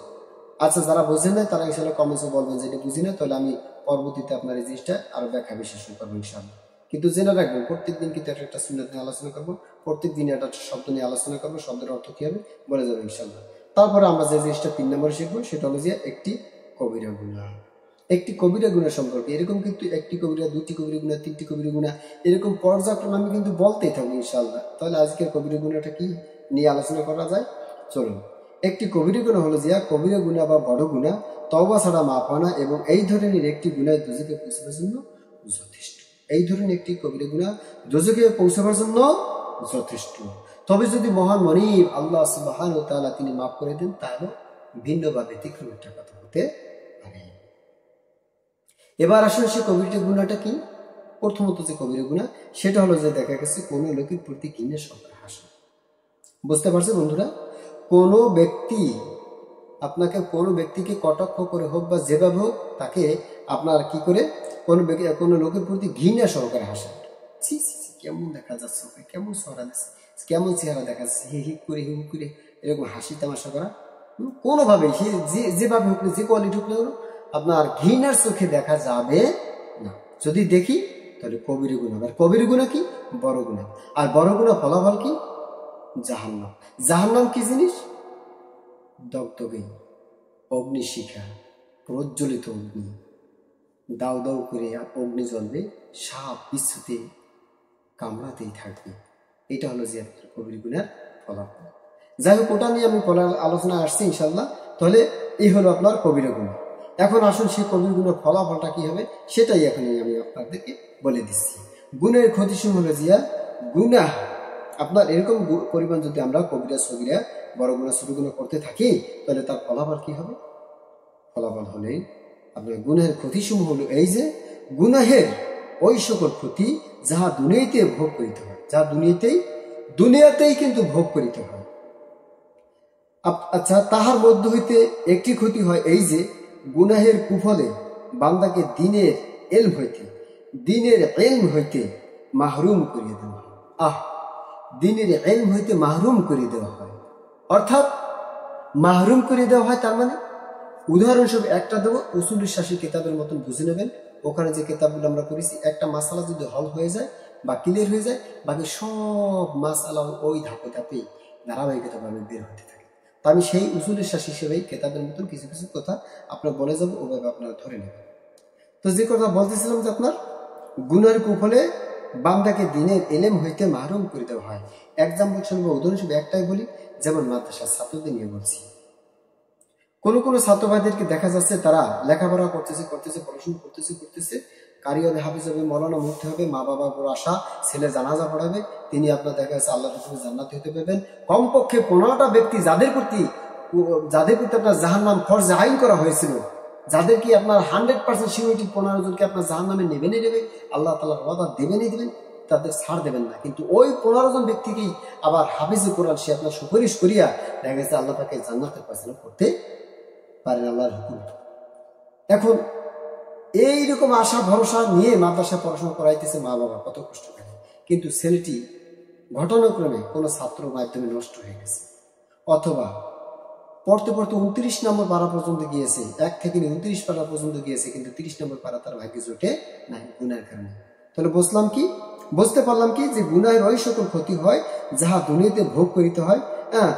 আচ্ছা, যারা বোঝেন না তারা ইনশাআল্লাহ কমেন্টসে বলবেন যে এটা বুঝি না, তাহলে আমি পরবর্তীতে আপনার এই জিনিসটা আরো ব্যাখ্যা বিশ্লেষণ করবো ইনশাআল্লাহ। কিন্তু জেনে রাখবেন প্রত্যেকদিন কিন্তু একটা সুন্নাত নিয়ে আলোচনা করবো, প্রত্যেকদিন একটা শব্দ নিয়ে আলোচনা করবো, শব্দের অর্থ কি হবে বলে যাবো ইনশাআল্লাহ। তারপরে আমরা যে জিনিসটা 3 নম্বরে শিখবো সেটা হলো যে একটি কবিরা গুনাহ। একটি কবিরা গুনাহ সম্পর্কে এরকম কিন্তু একটি কবিরা, 2টি কবিরা গুনাহ, 3টি কবিরা গুনাহ, এরকম পর্যায়ক্রমে আমি কিন্তু বলতেই থাকবো ইনশাআল্লাহ। তাহলে আজকের কবিরা গুনাহটা কি নিয়ে আলোচনা করা যায়, চলুন। একটি কবিরা গুনাহ হলো যে কবিরা গুনাহ বা বড় গুনাহ, তওবা ছাড়া মাফ হয় না এবং এই ধরনের একটি গুনাহ দোজখে পৌঁছাবার জন্য যথেষ্ট। এই ধরনের একটি কবিরা গুনাহ দোজখে পৌঁছাবার জন্য যথেষ্ট। তবে যদি মহান মনিব আল্লাহ সুবহানাহু ওয়া তাআলা তিনি মাফ করে দেন, তাহলে ভিন্নভাবে ব্যতিক্রম একটা কথা হতে পারে। এবার আসলে সে কবিরা গুনাহটা কি? প্রথমত যে কবিরা গুনাহ সেটা হলো যে দেখা গেছে কোনো লোকের প্রতি ঘৃণা সহকারে হাসা। বুঝতে পারছে বন্ধুরা? কোনো ব্যক্তিকে কটাক্ষ করে হোক বা যেভাবে হোক তাকে আপনার কি করে কোনো লোকের প্রতি ঘৃণা সহকারে হাসা। কেমন দেখা যাচ্ছে, কেমন চেহারা দিচ্ছে, কেমন চেহারা দেখা যাচ্ছে, হি করে এরকম হাসি তামাশা করা কোনোভাবে যেভাবে হোক, যে কোয়ালিটি হোক না আপনার ঘৃণার চোখে দেখা যাবে না। যদি দেখি তাহলে কবিরা গুনাহ। আর কবিরা গুনাহ কি? বড় গুনাহ। আর বড় গুনাহ ফলাফল কি? জাহান্নাম। জাহান্নাম কি জিনিস? দগদগে অগ্নিশিখা, প্রজ্বলিত অগ্নি, দাউ দাউ করে অগ্নি জ্বলবে, সাপ বিচ্ছুতে কামড়াতেই থাকবে। এটা হলো যে কবিরা গুনাহর ফলাফল। যাই হোক, ওটা নিয়ে আমি আলোচনা আসছি ইনশাআল্লাহ। তাহলে এই হলো আপনার কবিরা গুনাহ। এখন আসুন সেই কবিরা গুনাহর ফলাফলটা কি হবে সেটাই এখন আমি আপনাদেরকে বলে দিচ্ছি। গুনাহের ক্ষতিসমূহ হলো যে গুনাহ আপনার এরকম পরিমাণ যদি আমরা কবিরা সগীরা বড় গুনাহ ছোট গুনাহ করতে থাকি, তাহলে তার ফলাফল কি হবে? ফলাফল হলে আপনার গুনাহের ক্ষতিসমূহ হলো এই যে গুনাহের ওই সকল ক্ষতি যাহা দুনিয়াতে ভোগ করিতে হয়, যা দুনিয়াতেই কিন্তু ভোগ করিতে হয়। আচ্ছা, তাহার মধ্য হইতে একটি ক্ষতি হয় এই যে গুনাহের কুফলে বান্দাকে দিনের এলম হইতে মাহরুম করিয়ে দেওয়া হয়। দিনের এলম হইতে মাহরুম করিয়ে দেওয়া হয়, অর্থাৎ মাহরুম করিয়ে দেওয়া হয়। তার মানে উদাহরণস্বরূপ একটা দেবো, উসুলুল শাসী কিতাবের মতন বুঝে নেবেন। ওখানে যে কিতাবগুলো আমরা করেছি, একটা মাসালা যদি হল হয়ে যায় বা ক্লিয়ার হয়ে যায়, বাকি সব মাসালা ওই ধাপে ধারাবাহিকতাভাবে বের হতে থাকে। তো আমি সেই উসুলুল শাসী হিসেবেই কিতাবের মতন কিছু কিছু কথা আপনার বলে যাবো, ওভাবে আপনারা ধরে নেবেন। তো যে কথা বলতেছিলাম যে আপনার গুনার কুফলে বান্দাকে দিনের এলেম হইতে মাহরুম করে দেওয়া হয়। এক্সাম্পল শুনবো, উদাহরণস্বরূপ একটাই বলি, যেমন মাদ্রাসার ছাত্রদের নিয়ে বলছি। কোনো ছাত্র ভাইদেরকে দেখা যাচ্ছে তারা লেখাপড়া করতেছে, পড়াশোনা করতেছে, কারি হবে, হাফিজ হবে, মৌলানা মুফতি হবে, মা বাবার বড় আশা ছেলে জানাজা পড়াবে, তিনি আপনার দেখা যাচ্ছে আল্লাহ রসুলের জান্নাত হতে পারবেন। কমপক্ষে 15টা ব্যক্তি যাদের প্রতি আপনার জাহান্নাম ফরজ আইন করা হয়েছিল, যাদের কি আপনার 100% সিউরিটি 15 জনকে আপনার জাহান্নামে নেবে, আল্লাহ তাআলার ওয়াদা দেবেন, তাদের ছাড় দেবেন না। কিন্তু ওই 15 জন ব্যক্তিকেই আবার হাফিজে কোরআন সে আপনার সুপারিশ করিয়া দেখা গেছে আল্লাহ তাকে জান্নাতের ফয়সালা করতে পারেন, আল্লাহর হুকুম। এখন এইরকম আশা ভরসা নিয়ে মাদ্রাসা পড়াশোনা করাইতেছে মা বাবা, কত কষ্ট করে। কিন্তু ছেলেটি ঘটনাক্রমে কোনো ছাত্রর মাধ্যমে নষ্ট হয়ে গেছে, অথবা পড়তে 29 নম্বর পারা পর্যন্ত গিয়েছে, 1 থেকে 29 পারা পর্যন্ত গিয়েছে, কিন্তু 30 নম্বর পারা তার ভাগ্যে জোটে নাই গুনাহের কারণে। তাহলে বুঝতে পারলাম কি যে গুনাহের ওই সকল ক্ষতি হয় যাহা দুনিয়াতে ভোগ করিতে হয়।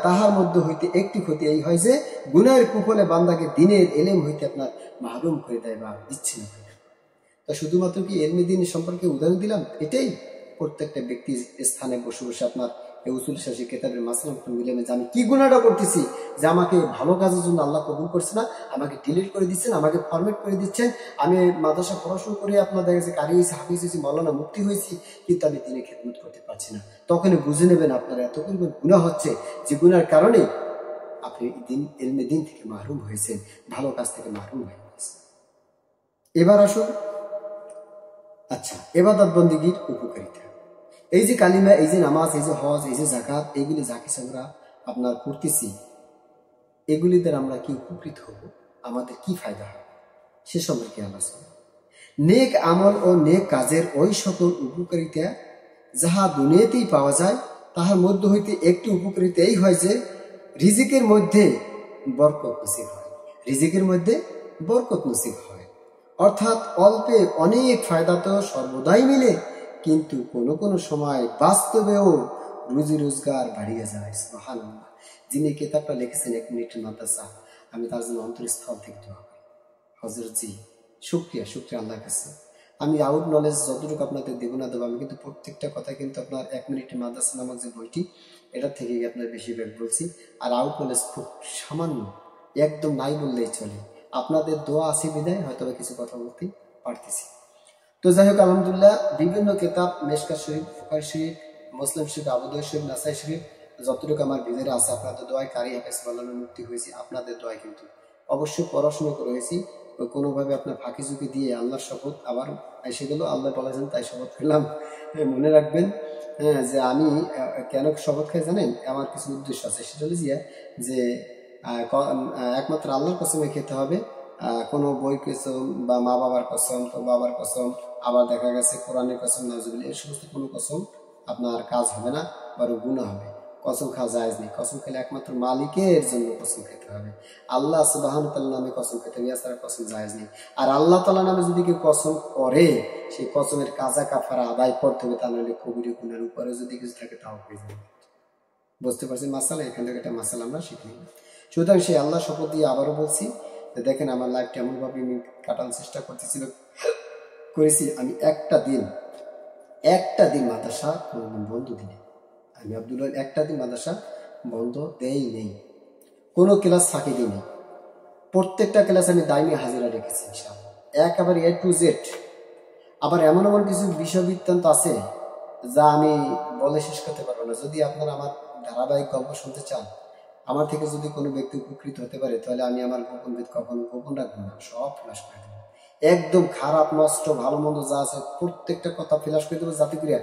তাহার মধ্যে হইতে একটি ক্ষতি এই হয় যে গুনাহের কুফলে বান্দাকে দিনের এলেম হইতে আপনার মাহরুম করে দেয় বা বিচ্ছিন্ন করে দেয়। তা শুধুমাত্র কি এলমে দিন সম্পর্কে উদাহরণ দিলাম, এটাই প্রত্যেকটা ব্যক্তির স্থানে বসে বসে আপনার এই উসুল শাসী কিতাবের মাসলা মিলে যে আমি কি গুনাহটা করতেছি, যে আমাকে ভালো কাজের জন্য আল্লাহ কবুল করছে না, আমাকে ডিলিট করে দিচ্ছেন, আমাকে ফরম্যাট করে দিচ্ছেন। আমি মাদ্রাসা পড়াশোনা করে আপনার দেখা গেছে কারি হয়েছি, হাফিজ হয়েছি, মৌলানা মুফতি হয়েছি, কিন্তু আমি দিনে খেদমত করতে পারছি না। তখনই বুঝে নেবেন আপনার এত পরিমাণ গুনাহ হচ্ছে, যে গুনার কারণে আপনি এলমে দিন থেকে মাহরুম হয়েছেন, ভালো কাজ থেকে মাহরুম হয়ে গেছেন। এবার আসুন, আচ্ছা, ইবাদত বন্দেগীর উপকারিতা। এই যে কালিমা, এই যে নামাজ, এই যে হজ, এই যে যাকাত, এইগুলি যা কিছু আমরা আপনার করতেছি, এগুলি দ্বারা আমরা কি উপকৃত হব, আমাদের কি ফায়দা হবে সে সম্পর্কে আলোচনা। নেক আমল ও নেক কাজের ওই সকল উপকারিতা যাহা দুনিয়াতেই পাওয়া যায়, তাহার মধ্য হইতে একটি উপকারিতা এই হয় যে রিজিকের মধ্যে বরকত নসিব হয়। অর্থাৎ অল্পে অনেক ফায়দা তো সর্বদাই মিলে, কিন্তু কোনো সময় বাস্তবেও রুজি রোজগার বাড়িয়ে যায়। সুবহানাল্লাহ। যিনি কিতাবটা লিখেছেন 1 মিনিটের মাদ্রাসা, আমি তার জন্য অন্তরস্থল থেকে দোয়া করি। হযরত জি, শুকরিয়া আল্লাহর কাছে। আমি আউট নলেজ যতটুকু আপনাদের দেব না দেবো, আমি কিন্তু প্রত্যেকটা কথা কিন্তু আপনার 1 মিনিটের মাদ্রাসা নামক যে বইটি, এটা থেকে আপনার বেশিরভাগ বলছি। আর আউট নলেজ খুব সামান্য, একদম নাই বললেই চলে। আপনাদের দোয়া আছে বিদায় হয়তো কিছু কথা বলতে পারতেছি। তো যাই হোক, আলহামদুলিল্লাহ, বিভিন্ন কিতাব মেশকাত শরীফ, বুখারী শরীফ, মুসলিম শরীফ, আবু দাউদ শরীফ, নাসাই শরীফ, যতটুকু আমার ভিতরে আছে, আপনাদের দোয়ায় কারি হাফেজ মাওলানা মুফতি হয়েছি, আপনাদের দোয়ায় কিন্তু অবশ্যই পড়াশোনা করে হয়েছি। কোনোভাবে আপনার ফাঁকি ঝুঁকি দিয়ে আল্লাহর শপথ আবার এসে গেল, আল্লাহ বলেছেন তাই শপথ খেলাম। মনে রাখবেন যে আমি কেন শপথ খাই জানেন, আমার কিছু উদ্দেশ্য আছে। সেটা হলো যে একমাত্র আল্লাহর কসমে খেতে হবে। কোনো বই কসম বা মা বাবার কসম, তো বাবার কসম, আবার দেখা গেছে কোরআনের কসম, নাউজুবিল্লাহ, এর সমস্ত কোনো কসম আপনার কাজ হবে না, বরং গুনাহ হবে। কসম খাওয়া জায়েজ নেই। কসম খেলে একমাত্র মালিকের জন্য কসম খেতে হবে, আল্লাহ সুবহানাহু ওয়া তাআলার নামে কসম খেতে হবে, এছাড়া কসম জায়েজ নেই। আর আল্লাহ তাআলার নামে যদি কেউ কসম করে, সেই কসমের কাজা কাফারা আদায় করতে হবে, তা নাহলে কবিরা গুনাহের উপরে যদি কিছু থাকে তাও হয়ে যাবে। বুঝতে পারছেন মাসালা? এখান থেকে একটা মাসালা আমরা শিখি। সুতরাং সেই আল্লাহ শপথ দিয়ে আবারও বলছি, দেখেন আমার লাইফটা এমনভাবে আমি কাটানোর চেষ্টা করেছি, আমি একটা দিন মাদ্রাসা কোনোদিন বন্ধ দিই। আমি আব্দুল্লাহ একটা দিন মাদ্রাসা বন্ধ দেই নেই, কোনো ক্লাস ফাঁকি দিই নেই। প্রত্যেকটা ক্লাস আমি দায়মি হাজিরা রেখেছি ইনশাআল্লাহ, একেবারে A to Z। আবার এমন কিছু বিষয় বৃত্তান্ত আছে যা আমি বলে শেষ করতে পারবো না। যদি আপনারা আমার ধারাবাহিক গল্প শুনতে চান, আমার থেকে যদি কোনো ব্যক্তি উপকৃত হতে পারে, তাহলে আমি আমার গোপন রাখবো না, সব ফ্লাশ করে দেবো। একদম খারাপ নষ্ট ভালো মন্দ যা আছে প্রত্যেকটা কথা ফ্ল্যাশ করে দেবো, যাতে করে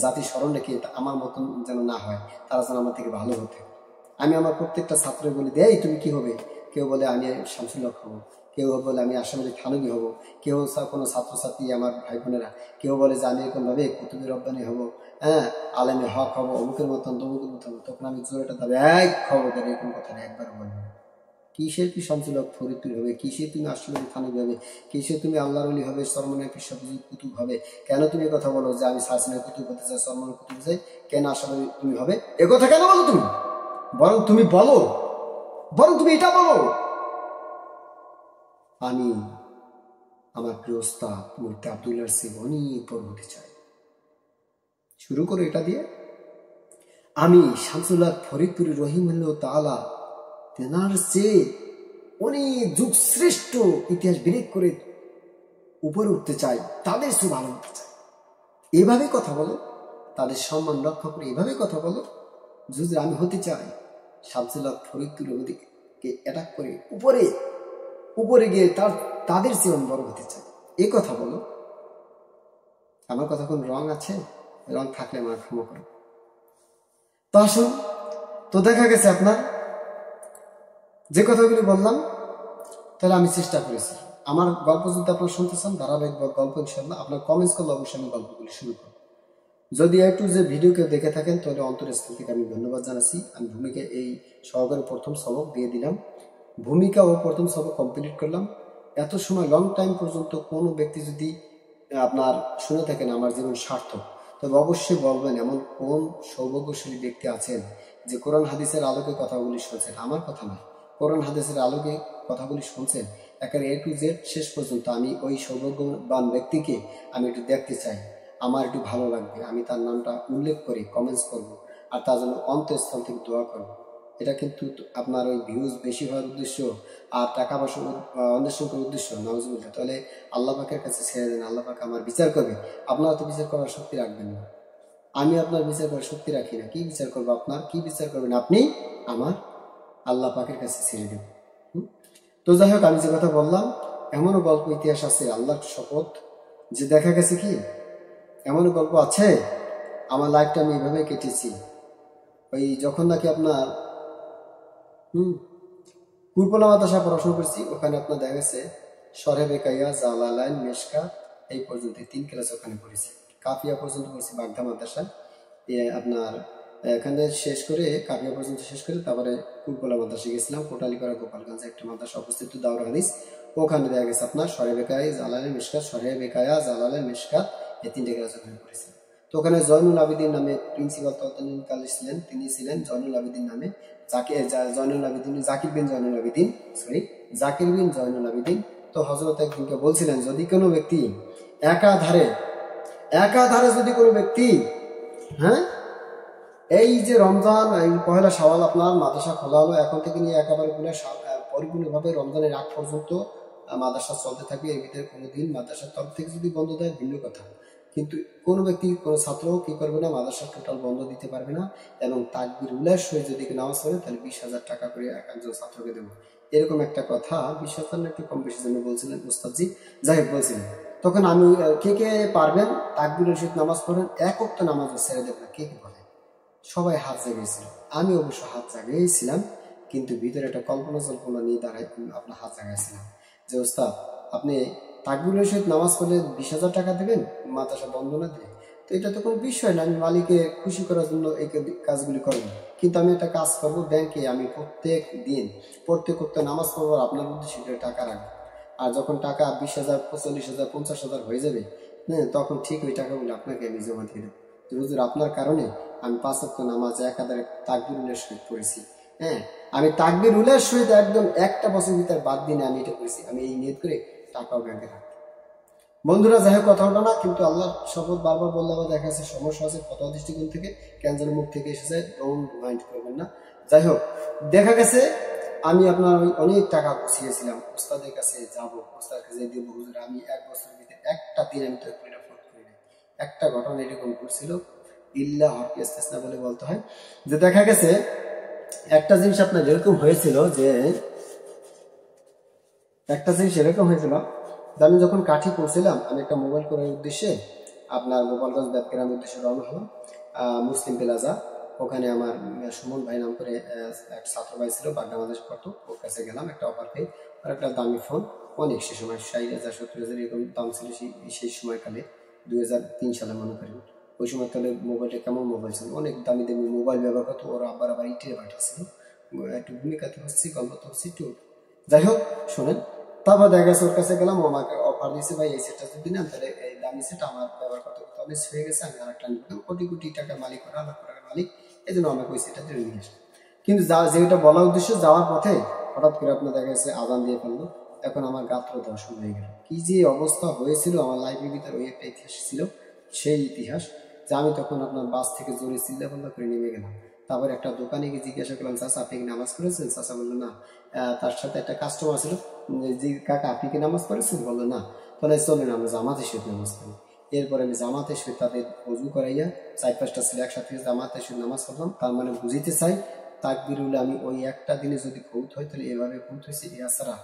জাতি স্মরণ রেখে আমার মতন যেন না হয়, তারা যেন আমার থেকে ভালো হতে। আমি আমার প্রত্যেকটা ছাত্রকে বলি, এই তুমি কি হবে? কেউ বলে আমি শামসুল হক হবো, কেউ বলে আমি আসামের থানবী হবো, কেউ কোনো ছাত্রছাত্রী আমার ভাই বোনেরা কেউ বলে যে আমি এরকম ভাবে কুতুবী রব্বানি হবো, হ্যাঁ আলেমে হক হবো, অমুকের মতন তমুকের মতন। তখন আমি জোরেটা দাবি, এক খবর এরকম কথা একবার বলবো। কিসের কি শামসুল হক ফরিদপুর হবে, কিসের তুমি আশরাফুল থানবী হবে, কিসের তুমি আল্লাহর ওলি হবে, সরমনের পিসাবুজুর কুতুব হবে? কেন তুমি কথা বলো যে আমি সাসিনের কুতুব হতে চাই, সরমনের কুতুব চাই? কেন আশরাফ তুমি হবে? এ কথা কেন বলো তুমি? বরং তুমি বলো, বরং তুমি এটা বলো, আমি আমার প্রিয় ওস্তাদ মুফতি আব্দুল্লাহর চেয়ে অনেক বড় হতে চাই। শুরু করো এটা দিয়ে, আমি শামসুল হক ফরিদপুরি রহিমুল্লাহ তাআলা তেনার চেয়ে অনেক যুগ শ্রেষ্ঠ ইতিহাস ব্রেক করে উপরে উঠতে চাই, তাদের চেয়ে ভালো হতে চাই। এভাবে কথা বলো, তাদের সম্মান রক্ষা করে এভাবে কথা বলো। যদি আমি হতে চাই শামসুল হক ফরিদপুরি ওদিকে অ্যাটাক করে উপরে উপরে গিয়ে তাদের চেয়ে আমি বড় হতে চাই, এ কথা বলো। আমার কথা কোন রং আছে? রং থাকলে আমার ক্ষমা করো। তো আসুন, তো দেখা গেছে আপনার যে কথাগুলি বললাম, তাহলে আমি চেষ্টা করেছি আমার গল্প যদি আপনার শুনতে চান, ধারাবাহিক গল্প ইনশাল্লাহ আপনার কমেন্টস করলে অবশ্যই আমি গল্পগুলি শুরু করব। যদি একটু যে ভিডিও কেউ দেখে থাকেন তাহলে অন্তরস্থল থেকে আমি ধন্যবাদ জানাচ্ছি। আমি ভূমিকা এই সহকারে প্রথম সবক দিয়ে দিলাম, ভূমিকা ও প্রথম সবক কমপ্লিট করলাম। এত সময় লং টাইম পর্যন্ত কোনো ব্যক্তি যদি আপনার শুনে থাকেন আমার জীবন সার্থক, তবে অবশ্যই বলবেন এমন কোন সৌভাগ্যশালী ব্যক্তি আছেন যে কোরআন হাদিসের আলোকে কথাগুলি শুনছেন, আমার কথা নয়, কোরআন হাদিসের আলোকে কথাগুলি শুনছেন একেবারে A to Z শেষ পর্যন্ত। আমি ওই সৌভাগ্যবান ব্যক্তিকে আমি একটু দেখতে চাই, আমার একটু ভালো লাগবে, আমি তার নামটা উল্লেখ করে কমেন্টস করব আর তার জন্য অন্তঃস্থল থেকে দোয়া করব। এটা কিন্তু আপনার ওই ভিউজ বেশি হওয়ার উদ্দেশ্য আর টাকা পয়সা অন্বেষণ করার উদ্দেশ্য নাউজুবিল্লাহ, তাহলে আল্লাহ পাকের কাছে ছেড়ে দেন, আল্লাহ পাক আমার বিচার করবে। আপনারা তো বিচার করার শক্তি রাখবেন না, আমি আপনার বিচার করার শক্তি রাখি না। কি বিচার করবো আপনার? কি বিচার করবেন আপনি? আমার আল্লাহ পাকের কাছে ছেড়ে দেব। তো যাই হোক, আমি যে কথা বললাম, এমনও গল্প ইতিহাস আছে আল্লাহর শপথ যে দেখা গেছে কি এমনও গল্প আছে, আমার লাইফটা আমি এভাবে কেটেছি। ওই যখন নাকি আপনার কুরপলা মাদ্রাসা পড়াশোনা করছি, ওখানে আপনার দেখা গেছে সরহে বেকাইয়া, জালালাইন, মেশকা এই পর্যন্ত 3 ক্লাস ওখানে পড়েছি। কাফিয়া পর্যন্ত পড়ছি বাগদা মাদ্রাসায়। আপনার এখানে শেষ করে কাফিয়া পর্যন্ত শেষ করে তারপরে কুরপলা মাদ্রাসা গেছিলাম, কোটালীপাড়া গোপালগঞ্জে একটা মাদ্রাসা অবস্থিত দাউরা হাদিস। ওখানে দেখা গেছে আপনার সরহে বেকাই, জালালাইন, মেশকাত, সরহে বেকায়া, জালালাইন, মেশকাত এই 3টে ক্লাস ওখানে পড়েছি। তো ওখানে জয়নুল আবেদিন নামে প্রিন্সিপাল তৎকালীন ছিলেন, তিনি ছিলেন জয়নুল আবেদিন নামে, জয়নুল আবেদিন জাকির বিন জয়নুল আবেদিন, সরি জাকির বিন জয়নুল আবেদিন। তো হযরত একদিনকে বলছিলেন, যদি কোনো ব্যক্তি একাধারে যদি কোনো ব্যক্তি এই যে রমজান, এই পহেলা শাওয়াল আপনার মাদ্রাসা খোলা হলো, এখন থেকে নিয়ে একেবারে পরিপূর্ণভাবে রমজানের আগ পর্যন্ত মাদ্রাসা চলতে থাকবে। এর ভিতরে কোনোদিন মাদ্রাসার তরফ থেকে যদি বন্ধ দেয় ভিন্ন কথা, কিন্তু কোনো ব্যক্তি কোনো ছাত্র কি করবে না, মাদ্রাসা টোটাল বন্ধ দিতে পারবে না। এবং তাকবীর উল্লাস হয়ে যদি নামাজ পড়ে তাহলে 20,000 টাকা করে একজন ছাত্রকে দেবো, এরকম একটা কথা 20,000 না একটু কম বেশি জন্য বলছিলেন উস্তাদজি, যাই হোক বলছিলেন। তখন আমি কে কে পারবেন তাকবীরের সহিত নামাজ পড়েন, এক ওয়াক্ত নামাজ ছেড়ে দেবেন না, কে কে বলে? সবাই হাত জাগিয়েছিল, আমি অবশ্য হাত জাগিয়েছিলাম, কিন্তু ভিতরে একটা কল্পনা নিয়ে দাঁড়ায় আপনার হাত জাগাইছিলাম যে ওস্তাদ আপনি তাকবীরের সহিত নামাজ পড়লে 20,000 টাকা দেবেন, মাদ্রাসা বন্ধ না দিয়ে। তো এটা তো কোনো বিষয় না, আমি মালিককে খুশি করার জন্য এই কাজগুলি করবো, কিন্তু আমি একটা কাজ করবো, ব্যাংকে আমি প্রত্যেক দিন করতে নামাজ পড়বো, আপনার উদ্দেশ্যে টাকা রাখবো। আর যখন টাকা 20,000, 45,000, 50,000 হয়ে যাবে, হ্যাঁ তখন ঠিক ওই টাকাগুলো আপনাকে আমি জমা দিয়ে দেবো। হুজুর আপনার কারণে আমি 5 ওয়াক্ত নামাজ একাধারে তাকবীর উল্লাস সহিত পড়েছি, হ্যাঁ আমি তাকবীর উল্লাস সহিত একদম একটা বছর ভিতরে বাদ দিনে আমি এটা করেছি, আমি এই নিয়ত করে টাকাও ব্যাংকে রাখতাম। বন্ধুরা যাই হোক কথা হলো না, কিন্তু আল্লাহ শপথ বারবার বললে আবার দেখা যাচ্ছে সমস্যা আছে ফতোয়া দৃষ্টিকোণ থেকে, কেন যেন মুখ থেকে এসেছে, ডোন্ট মাইন্ড করবেন না। যাই হোক দেখা গেছে আমি আপনার অনেক টাকা গুছিয়েছিলাম, ওস্তাদের কাছে যাবো, ওস্তাদের কাছে দেবো, হুজুর আমি 1 বছরের ভিতরে একটা দিন আমি তো ফোন করি নাই। একটা ঘটনা এরকম ঘটছিল, ইল্লা হরফ ইস্তিসনা বলে বলতে হয়, যে দেখা গেছে একটা জিনিস আপনার এরকম হয়েছিল আমি যখন কাঠি পড়ছিলাম, আমি একটা মোবাইল করার উদ্দেশ্যে আপনার গোপালগঞ্জ বেতগ্রামের উদ্দেশ্যে রওনা হলাম। মুসলিম প্লাজা, ওখানে আমার সুমন ভাই নাম করে এক ছাত্র ভাই ছিল, বাংলাদেশ পড়তো, ওর কাছে গেলাম একটা অফার পেয়ে। আর একটা দামি ফোন, অনেক সে সময় 60,000 70,000 এরকম দাম ছিল সেই সময়কালে, 2003 সালে মনে করেন। ওই সময় তাহলে মোবাইলটা কেমন মোবাইল ছিল, অনেক দামি দামি মোবাইল ব্যবহার করতো। ওরা আবার ইটের বাটা ছিল। একটু ভূমিকাতে হচ্ছে, গল্প তো হচ্ছে একটু, যাই হোক শোনেন। তারপর দেখা গেছে ওর কাছে গেলাম, ও আমাকে অফার দিয়েছে, ভাই এই সেটটা যদি নেন তাহলে এই দামি সেট আমার ব্যবহার করতে করতে অনেক হয়ে গেছে, আমি আর একটা নিলাম। কোটি কোটি টাকার মালিক, ওরা লাখ টাকার মালিক, এই জন্য আমাকে ওই সেটটা দিয়ে নিয়ে আসে। কিন্তু যেটা বলা উদ্দেশ্য, যাওয়ার পথে হঠাৎ করে আপনার দেখা গেছে আজান দিয়ে ফেললো। এখন আমার গাত্র দর্শন হয়ে গেল। কি যে অবস্থা হয়েছিল আমার লাইফের ভিতরে, ওই একটা ইতিহাস ছিল, সেই ইতিহাস যে আমি তখন আপনার বাস থেকে জোরে চিল্লা পাল্লা করে নেমে গেলাম। তারপর একটা দোকানে গিয়ে জিজ্ঞাসা করলাম, চাচা আপনি কি নামাজ পড়েছেন? চাচা বললো না। তার সাথে একটা কাস্টমার ছিল, যে কাকা আপনি কি নামাজ পড়েছেন? বললো না। তাহলে চলেন আমরা জামাতের সহিত নামাজ পড়ি। এরপরে আমি জামাতের সহিত তাদের অজু করাইয়া 4-5টা ছেলে একসাথে জামাতের সহিত নামাজ পড়লাম। তার মানে বুঝিতে চাই, তাকবীরুল আমি ওই একটা দিনে যদি ফৌত হয় তাহলে এভাবে ফৌত হয়েছে, এছাড়া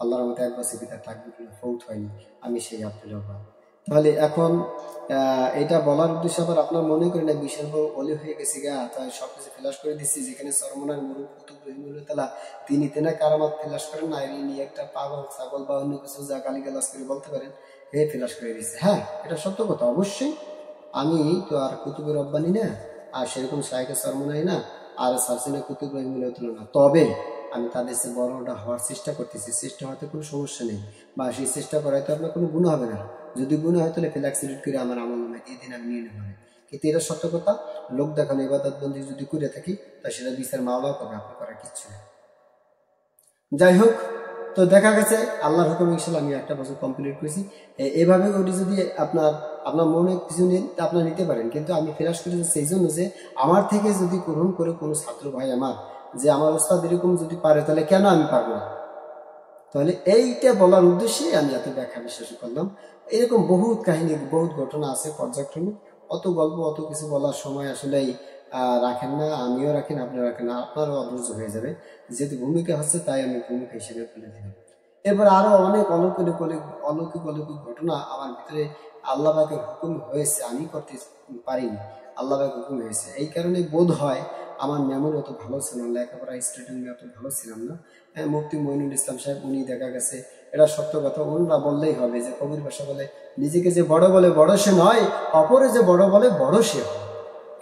আল্লাহর মতো এক বছর ভিতরে তাকবীরুল ফৌত হয়নি। আমি সেই আব্দুল ওহাব। তাহলে এখন এটা বলার উদ্দেশ্য, আবার আপনার মনে করেন না বিশাল বড় অলি হয়ে গেছে গা, তাই সবকিছু ফ্ল্যাশ করে দিচ্ছি। যেখানে সরমনার মুরুব কুতুব রহিমুল্লাহ তাআলা তিনি তেনা কারামাত ফ্ল্যাশ করেন না, এর নিয়ে একটা পাগল ছাগল বা অন্য কিছু যা গালিগালাজ করে বলতে পারেন, হে ফ্ল্যাশ করে দিচ্ছে। হ্যাঁ, এটা সত্য কথা অবশ্যই। আমি তো আর কুতুবের রব্বানি না, আর সেরকম শাইখে সরমনাই না, আর সারসিনা কুতুব রহিমুল্লাহ না। তবে আমি তাদের সে বড়টা হওয়ার চেষ্টা করতেছি। চেষ্টা হতে কোনো সমস্যা নেই, বা সেই চেষ্টা করাইতে আপনার কোনো গুণ হবে না। যদি গুণ হয় তাহলে ফ্ল্যাক্স সিলেক্ট করে আমার আমল নামে দিয়ে দিন, আমি নিয়ে নেব। কিন্তু এটা সত্য কথা, লোক দেখানো ইবাদত বন্দি যদি করে থাকি তা সেটা বিচার মাওলাও করবে, আপনার করার কিচ্ছু নেই। যাই হোক, তো দেখা গেছে আল্লাহর হুকুম ইনশাল্লাহ আমি 1 বছর কমপ্লিট করেছি। এভাবে ওটি যদি আপনার মনে কিছু আপনার নিতে পারেন, কিন্তু আমি ফ্ল্যাশ করেছি সেই জন্য যে আমার থেকে যদি গ্রহণ করে কোনো ছাত্র ভাই আমার, যে আমার ওস্তাদ এরকম যদি পারে তাহলে কেন আমি পারবো না। তাহলে এইটা বলার উদ্দেশ্যে আমি এত ব্যাখ্যা বিশ্লেষণ করলাম। এরকম বহুত কাহিনী, বহুত ঘটনা আছে পর্যায়ক্রমিক। অত গল্প, অত কিছু বলার সময় আসলেই রাখেন না, আমিও রাখেন, আপনিও রাখেন না, আপনারও অধৈর্য হয়ে যাবে। যেহেতু ভূমিকা হচ্ছে তাই আমি ভূমিকা হিসেবে বলে দিলাম। এরপর আরো অনেক অলৌকিক ঘটনা আমার ভিতরে আল্লাহ পাকের হুকুম হয়েছে, আমি করতে পারিনি, আল্লাহ পাকের হুকুম হয়েছে। এই কারণে বোধ হয় আমার মেমোরি অত ভালো ছিল না, লেখাপড়া স্টুডেন্ট অত ভালো ছিলাম না। মুফতি মঈনুল ইসলাম সাহেব, উনি দেখা গেছে, এটা সত্য কথা, ওনারা বললেই হবে যে কবির ভাষা বলে, নিজেকে যে বড় বলে বড় সে নয়, অপরে যে বড় বলে বড় সে হয়।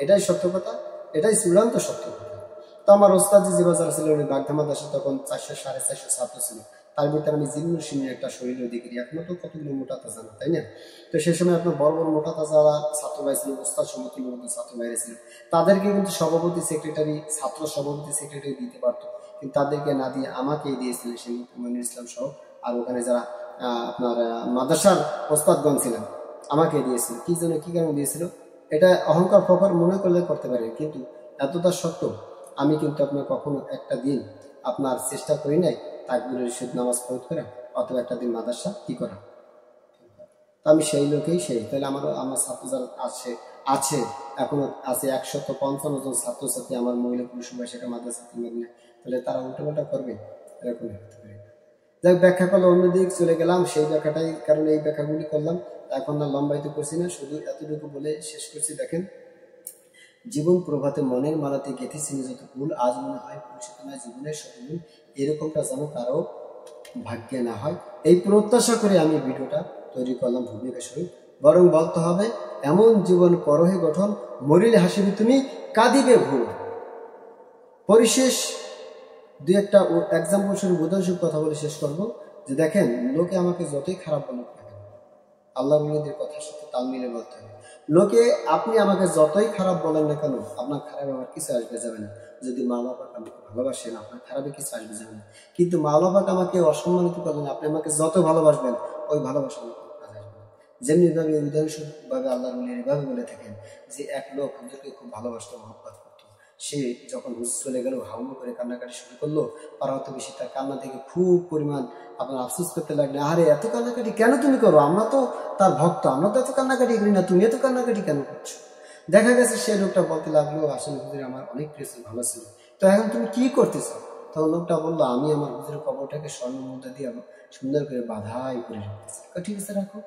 এটাই সত্য কথা, এটাই চূড়ান্ত সত্য কথা। তো আমার ওস্তাদ যে বাজার ছিল, উনি বাগধামা দাসে তখন 400-450 ছাত্র ছিল। তার ভিতরে আমি জিন্নুর সিনের একটা শরীর অধিকারী, এখন তো কতগুলো মোটা তাজা না, তাই না? তো সেই সময় আপনার বড় বড় মোটা তাজা ছাত্র ভাই ছিল, ওস্তাদ সমতুল্য ছাত্র ভাইরা ছিল। তাদেরকে কিন্তু সভাপতি সেক্রেটারি, ছাত্র সভাপতি সেক্রেটারি দিতে পারতো, কিন্তু তাদেরকে না দিয়ে আমাকেই দিয়েছিলেন সেই মঈনুল ইসলাম সহ। আর ওখানে যারা আপনার মাদ্রাসার ওস্তাদগণ ছিলেন আমাকে দিয়েছিল। কি জন্য, কি কারণে দিয়েছিল, এটা অহংকার ফকর মনে করলে করতে পারে, কিন্তু এতটা সত্য আমি কিন্তু আপনার কখনো একটা দিন আপনার চেষ্টা করি নাই তাকবীরের সাথে নামাজ পড়তে করা, অথবা একটা দিন মাদ্রাসা কি করা। তো আমি সেই লোকেই সেই। তাহলে আমার ছাত্র যারা আছে এখনো আছে 155 জন ছাত্রছাত্রী আমার মহিলা পুরুষ উভয় শাখা মাদ্রাসা না, তাহলে তারা উল্টোপাল্টা করবে, এরকম হতে পারে। যাই ব্যাখ্যা করলে অন্যদিক চলে গেলাম, সেই ব্যাখ্যাটাই কারণে এই ব্যাখ্যাগুলি করলাম। এখন না লম্বাইতে করছি না, শুধু এতটুকু বলে শেষ করছি। দেখেন, জীবন প্রভাতে মনের মালাতে গেঁথেছি যত ফুল, আজ মনে হয় পরিচিত নয় জীবনের শতগুণ, এরকমটা যেন কারো ভাগ্যে না হয়। এই প্রত্যাশা করে আমি ভিডিওটা তৈরি করলাম ভূমিকা শুরু। বরং বলতে হবে, এমন জীবন করহে গঠন, মরিলে হাসিবি তুমি, কাঁদিবে ভুল। পরিশেষ 2-1টা এক্সাম্পল শুরু উদাহরণস্বরূপ কথা বলে শেষ করবো। যে দেখেন, লোকে আমাকে যতই খারাপ বলুক না কেন, আল্লাহ ওলিদের কথার সাথে তাল মিলে বলতে হবে। লোকে আপনি আমাকে যতই খারাপ বলেন না কেন, আপনার খারাপ আমার কিছু আসবে যাবে না। যদি মা বাবা আমাকে ভালোবাসেন, আপনার খারাপে কিছু আসবে যাবে না। কিন্তু মা বাবা আমাকে অসম্মানিত করলেন, আপনি আমাকে যত ভালোবাসবেন ওই ভালোবাসা আমার কাজে আসবে না। যেমনি ভাবে উদাহরণস্বরূপ ভাবে আল্লাহ ওলির এভাবে বলে থাকেন যে এক লোক হুজুরকে খুব ভালোবাসতো, মহব্বত করতো। সে যখন হুজুর চলে গেল, হাউমু করে কান্নাকাটি শুরু করলো। পারা হতে বেশি তার কান্না থেকে খুব পরিমাণ আপনার আফসোস করতে লাগলেন, আরে এত কান্নাকাটি কেন তুমি করো, আমরা তো তার ভক্ত, আমরা তো এত কান্নাকাটি করি না, তুমি এত কান্নাকাটি কেন করছো? দেখা গেছে সে লোকটা বলতে লাগলো, আসলে হুজুর আমার অনেক প্রিয় ভালো ছিল, তো এখন তুমি কি করতেছো? তখন লোকটা বললো, আমি আমার হুজুরের কবরটাকে স্বর্ণের মধ্যে দিয়ে সুন্দর করে বাধাই করে রেখেছি। ঠিক আছে, রাখো।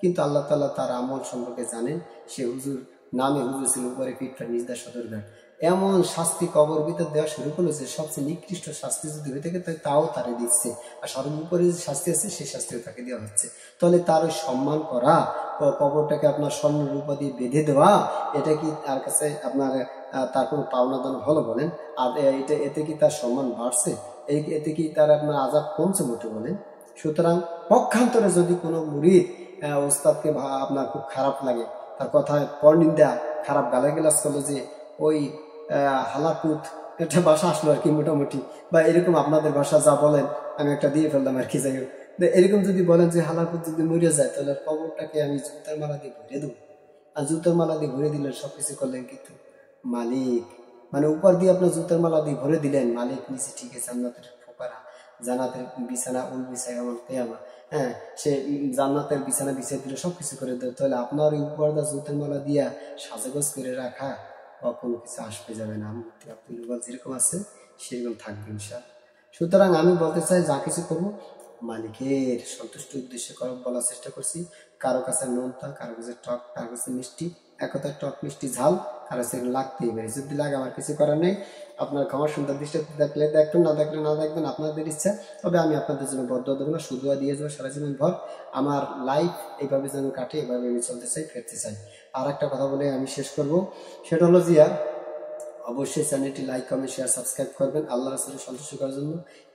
কিন্তু আল্লাহ তাআলা তার আমল সম্পর্কে জানেন। সে হুজুর নামে হুজুর ছিল, উপরে ফিটফাট নিজদার সদরঘাট। এমন শাস্তি কবর ভিতর দেওয়া শুরু করলো যে সবচেয়ে নিকৃষ্ট শাস্তি যদি হয়ে থাকে তাও তারে দিচ্ছে, আর সর্বোপরি যে শাস্তি আছে সেই শাস্তিও তাকে দেওয়া হচ্ছে। তাহলে তার ওই সম্মান করা, কবরটাকে আপনার স্বর্ণ রূপা দিয়ে বেঁধে দেওয়া, এটা কি তার কাছে আপনার তার কোনো পাওনা দান হলো বলেন? আর এতে কি তার সম্মান বাড়ছে? এতে কি তার আপনার আযাব কমছে মোটে বলেন? সুতরাং পক্ষান্তরে যদি কোনো মুরিদ ওস্তাদকে আপনার খুব খারাপ লাগে, তার কথায় পরনিন্দা, খারাপ গালাগালাজ করলো, যে ওই হালাকুত, একটা ভাষা আসলো আর কি মোটামুটি, বা এরকম আপনাদের ভাষা যা বলেন আমি একটা দিয়ে ফেললাম আর কি, যাই হোক, এরকম যদি বলেন যে হালাকুত যদি মরে যায়, তাহলে কবরটাকে আমি জুতার মালা দিয়ে ভরে দেবো। আর জুতার মালা দিয়ে ভরে দিলেন, সবকিছু করলেন, কিন্তু মালিক মানে উপর দিয়ে আপনার জুতার মালা দিয়ে ভরে দিলেন, মালিক নিচে ঠিক আছে জান্নাতের ফোকারা, জান্নাতের বিছানা উল বিছাই আমার কেয়ামা, হ্যাঁ, সে জান্নাতের বিছানা বিছাই দিল, সবকিছু করে দিল। তাহলে আপনার উপর দা জুতার মালা দিয়া সাজগোজ করে রাখা কোনো কিছু আসবে যাবে না। আব্দুল যেরকম আছে সেরকম থাকবে ইনশাআল্লাহ। সুতরাং আমি বলতে চাই, যা কিছু করবো মালিকের সন্তুষ্ট উদ্দেশ্যে বলার চেষ্টা করছি। কারো কাছে নোনতা, কারো কাছে টক, কারো কাছে মিষ্টি, একথা টক মিষ্টি ঝাল, কারো কাছে লাগতেই পারে। যদি লাগে আমার কিছু করার নেই, আপনার ক্ষমা সুন্দর দৃষ্টিতে দেখলে দেখবেন, না দেখলে না দেখবেন, আপনাদের ইচ্ছা। তবে আমি আপনাদের জন্য বদ্ধ দেবো না, শুধু দিয়ে যাবো সারা জীবন ভর। আমার লাইফ এইভাবে যেন কাটে, এভাবে আমি চলতে চাই, ফিরতে চাই। আর একটা কথা বলে আমি শেষ করব, সেটা হলো জিয়া, অবশ্যই চ্যানেলটি লাইক, কমেন্ট, শেয়ার, সাবস্ক্রাইব করবেন। আল্লাহ রাসূলের সন্তুষ্ট করার জন্য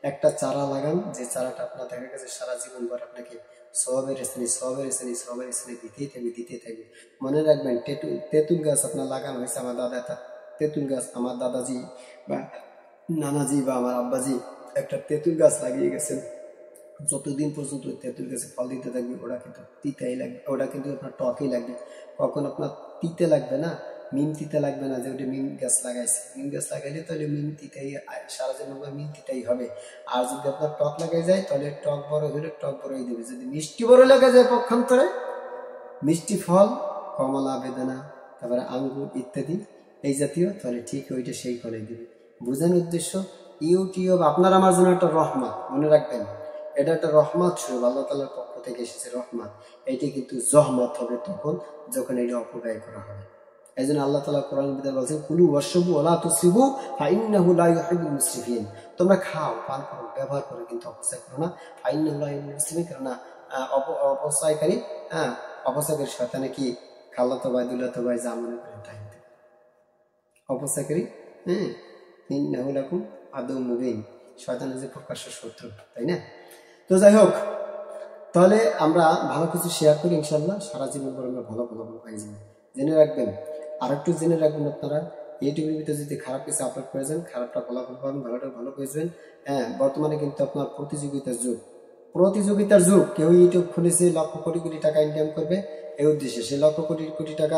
একটা চারা লাগান, যে চারাটা আপনার দেখা গেছে সারা জীবন ভর আপনাকে সওয়াবের স্থানে দিতেই থাকবে। মনে রাখবেন, তেঁতুল গাছ আপনার লাগানো হয়েছে, আমার তেঁতুল গাছ, আমার দাদাজি বা নানাজি বা আমার আব্বাজি একটা তেঁতুল গাছ লাগিয়ে গেছেন। যতদিন পর্যন্ত তেঁতুল গাছে ফল দিতে থাকবে, ওটা কিন্তু তিতাই লাগবে, ওটা কিন্তু আপনার টকই লাগবে। কখন আপনার তিতে লাগবে না, মিম তিতে লাগবে না, যে ওটা মিম গাছ লাগাইছে। মিম গাছ লাগাইলে তাহলে মিম তিতাই, সারা জীবন মিম তিতাই হবে। আর যদি আপনার টক লাগাই যায়, তাহলে টক বড় হলে টক বড়ই দেবে। যদি মিষ্টি বড় লাগা যায় পক্ষান্তরে, মিষ্টি ফল, কমলা, বেদানা, তারপরে আঙ্গুর ইত্যাদি এই জাতীয়, তাহলে ঠিক ওইটা সেই ফলে দিবে। বোঝানোর উদ্দেশ্য, ইউটিউব আপনার আমার জন্য একটা রহমত, মনে রাখবেন, এটা একটা রহমত স্বরূপ, আল্লাহ তাআলার পক্ষ থেকে এসেছে রহমত। এটি কিন্তু জহমত হবে তখন যখন এটা অপব্যয় করা হবে। এই জন্য আল্লাহ তাআলা কোরআন ভিতরে বলছেন, কুলু ওয়াশরাবু ওয়া লা তুসরিফু ফাইন্নাহু লা ইউহিব্বুল মুসরিফিন। তোমরা খাও, পান করো, ব্যবহার করো, কিন্তু অপচয় করো না। ফাইন্নাহু লা ইউহিব্বুল মুসরিফিন, কেননা অপচয়কারী, অপচয়কারী শয়তানে কি খালাতো ভাই, দুলাতো ভাই, যা মনে করেন তাই অপচয়কারী, ইন্নাহু লাকুম আদুউম মুবিন, শয়তান হচ্ছে প্রকাশ্য শত্রু, তাই না? তো যাই হোক, তাহলে আমরা ভালো কিছু শেয়ার করি, ইনশাল্লাহ সারা জীবন পর আমরা ভালো ফলাফল পাই যাবো। জেনে রাখবেন, আর একটু জেনে রাখবেন, আপনারা ইউটিউবের ভিতরে যদি খারাপ কিছু আপলোড করে যান, খারাপটা ফলাফল পাবেন, ভালোটা ভালো পেয়েছেন। বর্তমানে কিন্তু আপনার প্রতিযোগিতার যুগ। কেউ ইউটিউব খুলেছে লক্ষ কোটি কোটি টাকা ইনকাম করবে, এই উদ্দেশ্যে সে লক্ষ কোটি কোটি টাকা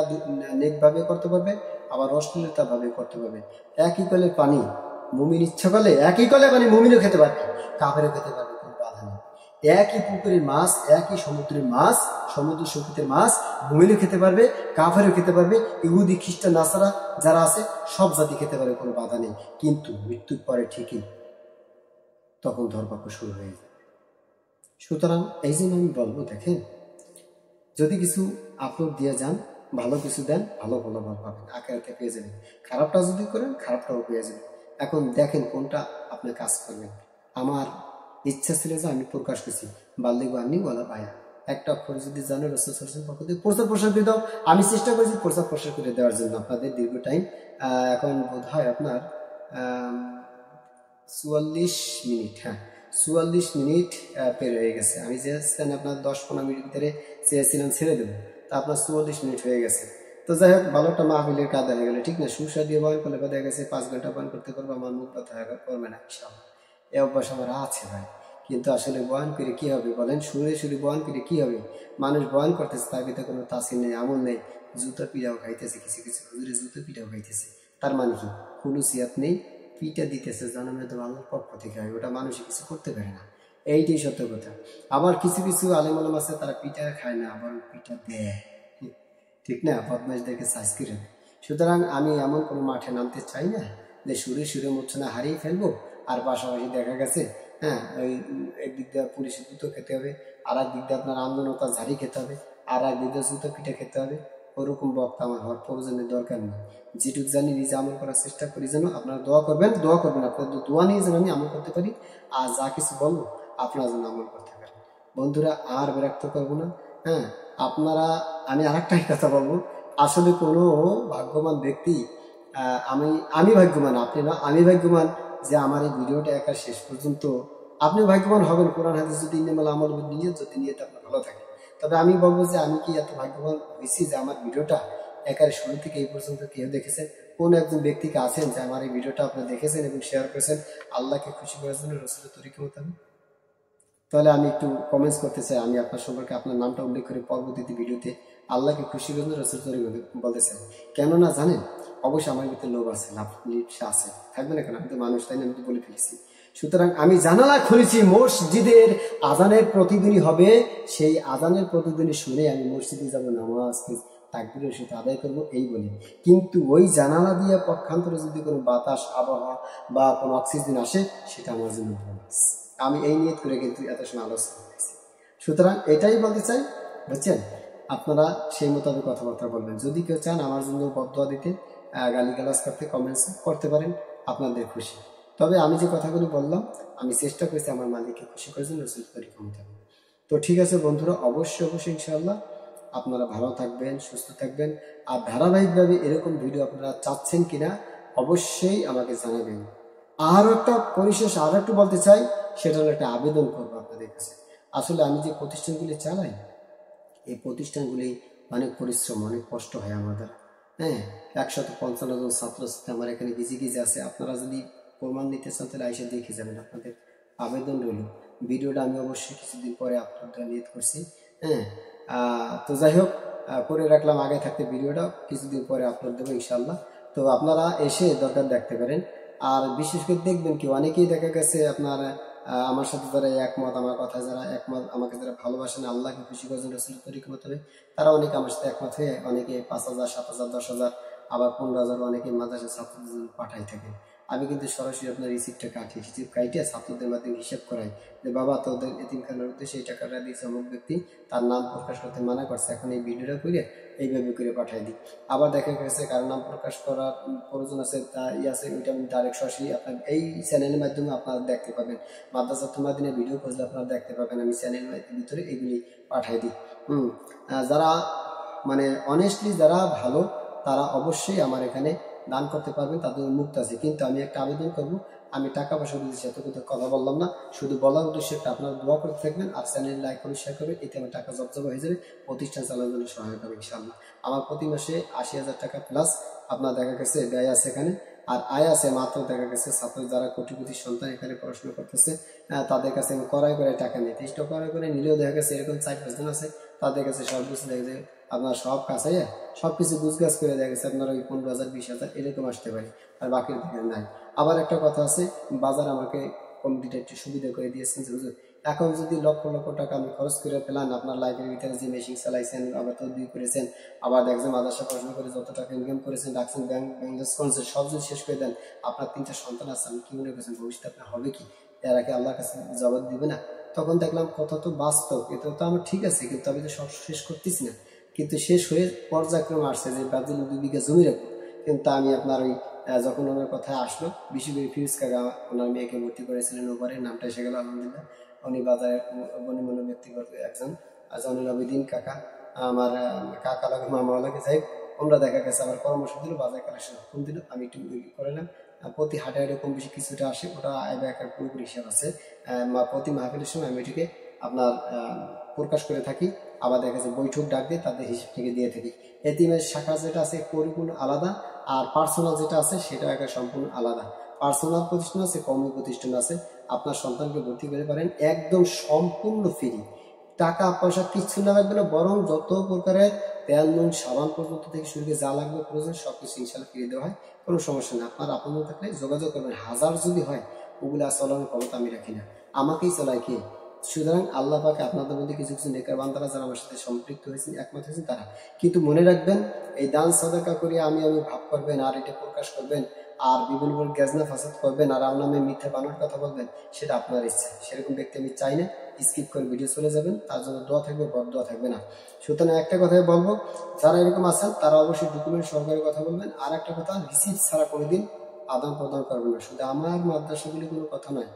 নেকভাবে করতে পারবে, আবার অশ্লীলতা ভাবে করতে পারবে। একই কলের পানি মুমিন ইচ্ছা করলে, একই কলে পানি মুমিনও খেতে পারবে, কাফেরও খেতে পারবে, কোনো বাধা নেই। একই পুকুরের মাছ, একই সমুদ্রের মাছ, সমুদ্র সৈকতের মাছ মুমিনও খেতে পারবে, কাফেরও খেতে পারবে, ইহুদি, খ্রিস্টান, নাসারা যারা আছে সব জাতি খেতে পারবে, কোনো বাধা নেই। কিন্তু মৃত্যুর পরে ঠিকই তখন ধর্মাক্ষ শুরু হয়ে যায়। সুতরাং এই জন্য আমি বলবো, দেখেন, যদি কিছু আপলোড দিয়ে যান, ভালো কিছু দেন, ভালো ফলাফল পাবেন, আখেরাতে পেয়ে যাবেন। খারাপটা যদি করেন, খারাপটাও পেয়ে যাবেন। এখন দেখেন কোনটা আপনি কাজ করবেন। আমার ইচ্ছা ছিল যে আমি প্রকাশ করছি বাল্লিগো আন্নি ওয়ালা বায়া, একটা অক্ষর যদি জানো রাসূল সাল্লাল্লাহু আলাইহি ওয়াসাল্লাম পক্ষ থেকে প্রচার প্রসার করে দাও। আমি চেষ্টা করেছি প্রচার প্রসার করে দেওয়ার জন্য আপনাদের দীর্ঘ টাইম। এখন বোধ হয় আপনার ৪৪ মিনিট, ৪৪ মিনিট পের হয়ে গেছে। আমি চেয়েছিলাম আপনার ১০-১৫ মিনিট ভিতরে চেয়েছিলাম ছেড়ে দেবো, তা আপনার ৪৪ মিনিট হয়ে গেছে। তো যাই হোক, ভালোটা মাহফিলের কাজ হয়ে গেলে, ঠিক না? সুসা দিয়ে বয়ান করলে দেখা গেছে ৫ ঘন্টা বয়ান করতে করবো, আমার মুখ ব্যথা করবে না ইনশাআল্লাহ। এই অভ্যাস আমার আছে ভাই। কিন্তু আসলে বয়ান করে কি হবে বলেন? সুরে বয়ান করে কি হবে? মানুষ বয়ান করতেছে, তার ভিতরে কোনো তাসির নেই, আমল নেই, জুতো পিঠাও খাইতেছে, কিছু কিছু হুজুরে জুতো পিঠাও খাইতেছে। তার মানে কি? খুলুসিয়াত নেই, পিঠা দিতেছে জনমে তো আল্লাহর পক্ষ থেকে হয়, ওটা মানুষই কিছু করতে পারে না। এইটাই সত্য কথা। আবার কিছু কিছু আলেম ওলামা আছে, তারা পিঠা খায় না, আবার পিঠা দেয়, ঠিক না? বদমাইশদেরকে সাইজ করে দেয়। সুতরাং আমি এমন কোনো মাঠে নামতে চাই না যে সুরে মূর্ছনা হারিয়ে ফেলবো, আর পাশাপাশি দেখা গেছে হ্যাঁ ওই একদিক দিয়ে পুলিশের জুতো খেতে হবে, আর এক দিক দিয়ে আপনার আন্দোলনতা ঝাড়ি খেতে হবে, আর এক দিক দিয়ে জুতো পিঠে খেতে হবে। ওরকম বক্তা আমার হওয়ার প্রয়োজনের দরকার নেই। যেটুকু জানি নিজে আমল করার চেষ্টা করি, যেন আপনারা দোয়া করবেন আপনাদের দোয়া নিয়ে যেন আমি আমল করতে পারি, আর যা কিছু বলবো আপনারা যেন আমল করতে পারেন। বন্ধুরা আর বিরক্ত করবো না। হ্যাঁ আপনারা, আমি আরেকটাই কথা বলবো, আসলে কোনো ভাগ্যবান ব্যক্তি, আমি আমি ভাগ্যবান, আপনি না, আমি ভাগ্যবান যে আমার এই ভিডিওটা একা শেষ পর্যন্ত, আপনি ভাগ্যবান হবেন কোরআন হাদিস যদি ইন্নামাল আমল নিয়ে যদি নিয়ত আপনার ভালো থাকে। তবে আমি বলবো যে আমি কি এত ভাগ্যবান হয়েছি যে আমার ভিডিওটা একেবারে শুরু থেকে এই পর্যন্ত কেউ দেখেছেন? কোন একজন ব্যক্তিকে আছেন যে আমার এই ভিডিওটা আপনি দেখেছেন এবং শেয়ার করেছেন আল্লাহকে খুশি করার জন্য, রসুলের তরিকা মোতাবেক? তাহলে আমি একটু কমেন্টস করতে চাই, আমি আপনার সম্পর্কে আপনার নামটা উল্লেখ করে পরবর্তীতে ভিডিওতে আল্লাহকে খুশি করার জন্য রসুল তরিকা বলতে চাই। কেননা জানেন, অবশ্যই আমার ভিতরে লোভ আছে, লাভ আছে, থাকবে না কেন? আমি তো মানুষ, তাই না? আমি তো বলে ফেলেছি। সুতরাং আমি জানালা খুলেছি, মসজিদের আজানের প্রতিদিনই হবে, সেই আজানের প্রতিদিনই শুনে আমি মসজিদে যাব, নামাজ তাকবীরের সাথে আদায় করবো, এই বলি। কিন্তু ওই জানালা দিয়ে পক্ষান্তরে যদি কোনো বাতাস, আবহাওয়া বা কোনো অক্সিজেন আসে, সেটা আমার জন্য বোনাস। আমি এই নিয়ত করে কিন্তু এত সময় আলোচনা করছি। সুতরাং এটাই বলতে চাই, বুঝছেন? আপনারা সেই মোতাবেক কথাবার্তা বলবেন। যদি কেউ চান আমার জন্য বদদোয়া দিতে, গালিগালাজ করতে, কমেন্টস করতে পারেন, আপনাদের খুশি। তবে আমি যে কথাগুলো বললাম, আমি চেষ্টা করেছি আমার মালিককে খুশি করার জন্য রসুল তরিকা মোতাবেক। তো ঠিক আছে বন্ধুরা, অবশ্যই ইনশাআল্লাহ আপনারা ভালো থাকবেন, সুস্থ থাকবেন। আর ধারাবাহিকভাবে এরকম ভিডিও আপনারা চাচ্ছেন কিনা অবশ্যই আমাকে জানাবেন। আর একটা পরিশেষ আর একটু বলতে চাই, সেটা হলো একটা আবেদন করবো আপনাদের কাছে। আসলে আমি যে প্রতিষ্ঠানগুলি চালাই, এই প্রতিষ্ঠানগুলি অনেক পরিশ্রম, অনেক কষ্ট হয় আমার দ্বারা। হ্যাঁ 155 জন ছাত্রছাত্রী আমার এখানে গিজে আছে। আপনারা যদি প্রমাণ নিতে চান তাহলে এসে দেখে যাবেন। আপনাদের আবেদন রইল। ভিডিওটা আমি অবশ্যই কিছুদিন পরে আপলোড দেওয়ার নিয়ত করছি। হ্যাঁ তো যাই হোক, করে রাখলাম আগে থাকতে ভিডিওটা, কিছুদিন পরে আপলোড দেবো ইনশাল্লাহ। তো আপনারা এসে দরকার দেখতে পারেন। আর বিশেষ করে দেখবেন কি, অনেকেই দেখা গেছে আপনার আমার সাথে যারা একমত, আমার কথা যারা একমত, আমাকে যারা ভালোবাসেন, আল্লাহকে খুশি করেছেন রসুলের তরিকা মোতাবেক, তারা অনেকে আমার সাথে একমত হয়ে অনেকে 5,000, 7,000, 10,000, আবার 15,000 অনেকে মাদ্রাসা ছাত্রদের জন্য পাঠাই থাকে। আমি কিন্তু সরাসরি আপনার রিসিপ্টটা কাটি, রিসিপ্ট কাটিয়ে ছাত্রদের মাধ্যমে হিসাব করাই যে বাবা তোদের এতিমখানার উদ্দেশ্যে এই টাকাটা দিয়েছে অমুক ব্যক্তি, তার নাম প্রকাশ করতে মানা করছে, এখন এই ভিডিওটা করে এইভাবে করে পাঠাই দিই। আবার দেখা গেছে কারো নাম প্রকাশ করার প্রয়োজন আছে, তা আছে, ওইটা আমি ডাইরেক্ট সরাসরি আপনার এই চ্যানেলের মাধ্যমে আপনারা দেখতে পাবেন। মাদ্রাসা তোমাদিনের ভিডিও খুঁজলে আপনারা দেখতে পাবেন, আমি চ্যানেলের ভিতরে এগুলি পাঠাই দিই। যারা মানে অনেস্টলি যারা ভালো, তারা অবশ্যই আমার এখানে দান করতে পারবেন, তাদের মুক্ত আছে। কিন্তু আমি একটা আবেদন করব, আমি টাকা পয়সা দিয়েছি এত কথা বললাম না, শুধু বলার উদ্দেশ্যে একটা আপনারা দোয়া করতে থাকবেন, আর চ্যানেল লাইক করে শেয়ার করবেন, এতে আমার টাকা জবজব হয়ে যাবে, প্রতিষ্ঠান চালানোর জন্য সহায়ক হবে ইনশাআল্লাহ। আমার প্রতি মাসে 80,000 টাকা প্লাস আপনার দেখা গেছে ব্যয় আছে এখানে, আর আয় আছে মাত্র দেখা গেছে ছাত্র যারা কোটিপতি সন্তান এখানে পড়াশোনা করতেছে, তাদের কাছে আমি কড়াই করে টাকা নিই। তেইশটা কড়াই করে নিলেও দেখা গেছে এরকম 4-5 জন আছে, তাদের কাছে সর্বোচ্চ দেখা যায় আপনার সব কাছাইয়া সব কিছু গুছগাছ করে দেখা গেছে আপনার ওই 15,000, 20,000 এরকম আসতে পারে, আর বাকির দিকে নাই। আবার একটা কথা আছে, বাজার আমাকে কমিটিটা একটু সুবিধা করে দিয়েছেন যে হুজুর, এখন যদি লক্ষ লক্ষ টাকা আমি খরচ করে ফেলান, আপনার লাইফের ভিতরে যে মেশিন চালাইছেন, আবার তৈরি করেছেন, আবার দেখছেন মাদ্রাসা পড়াশোনা করে যত টাকা ইনকাম করেছেন, রাখছেন, ব্যাংক করেছেন, সব যদি শেষ করে দেন, আপনার 3টা সন্তান আছে, আমি কি মনে করছেন ভবিষ্যতে আপনার হবে কি? এরা কি আল্লাহর কাছে জবাব দিবে না? তখন দেখলাম কথা তো বাস্তব, এটা তো আমার ঠিক আছে, কিন্তু আমি তো সব শেষ করতেছি না। কিন্তু শেষ হয়ে পর্যায়ক্রমে আসছে যে ব্রাজিল 2 বিঘা জমি রাখবো। কিন্তু আমি আপনার ওই যখন ওনার কথায় আসলো, বিশেষ করে ফিরোজ কাকা ওনার মেয়েকে ভর্তি করেছিলেন ওপারে, নামটা এসে গেল আলহামদুলিল্লাহ। উনি বাজারের গণ্যমান্য ব্যক্তিগত একজন, জয়নুল আবেদিন কাকা, আমার কাকা লাগে, মামা লাগে, যাই আমরা দেখা গেছে আমার পরামর্শ দিল, বাজার কালেকশন কম দিল, আমি একটু করলাম। প্রতি হাটে হাটে কম বেশি কিছুটা আসে, ওটা একটা পুরোপুরি হিসাব আছে। প্রতি মাহফিলের সময় আমি এটিকে আপনার প্রকাশ করে থাকি। আবার দেখা যাচ্ছে বৈঠক ডাক দিয়ে তাদের হিসাব থেকে দিয়ে থাকি। এতিমের শাখা যেটা আছে পরিপূর্ণ আলাদা, আর পার্সোনাল যেটা আছে সেটা একটা সম্পূর্ণ আলাদা। পার্সোনাল প্রতিষ্ঠান আছে, কর্মী প্রতিষ্ঠান আছে, আপনার সন্তানকে ভর্তি করতে পারেন একদম সম্পূর্ণ ফ্রি, টাকা পয়সা কিচ্ছু না লাগবে না, বরং যত প্রকারের তেল নুন সাবান পর্যন্ত থেকে শুরু করে যা লাগবে প্রয়োজন সবকিছু ইনশাল্লাহ ফিরে দেওয়া হয়, কোনো সমস্যা নেই। আপনার আপনাদের থাকলে যোগাযোগ করবেন, হাজার যদি হয় ওগুলা চলানোর ক্ষমতা আমি রাখি না, আমাকেই চলায় কে? সুতরাং আল্লাহ পাক আপনাদের মধ্যে কিছু কিছু নেকর বান্দারা যারা আমার সাথে সম্পৃক্ত হয়েছেন, একমত হয়েছেন, তারা কিন্তু মনে রাখবেন, এই দান সাদাকা করে আমি ভাব করবেন আর এটা প্রকাশ করবেন আর বিভিন্ন গেজনা ফাসাদ করবেন আর আমার নামে মিথ্যা বানোয়ার কথা বলবেন, সেটা আপনার ইচ্ছা। সেরকম ব্যক্তি আমি চাই না। স্কিপ করে ভিডিও চলে যাবেন, তার জন্য দোয়া থাকবে, বদ দোয়া থাকবে না। সুতরাং একটা কথাই বলবো, যারা এরকম আছেন তারা অবশ্যই ডকুমেন্ট সহকারে কথা বলবেন। আর একটা কথা, রিসিপ্ট ছাড়া কোনোদিন আদান প্রদান করবেন না। শুধু আমার মাদ্রাসাগুলি কোনো কথা নয়,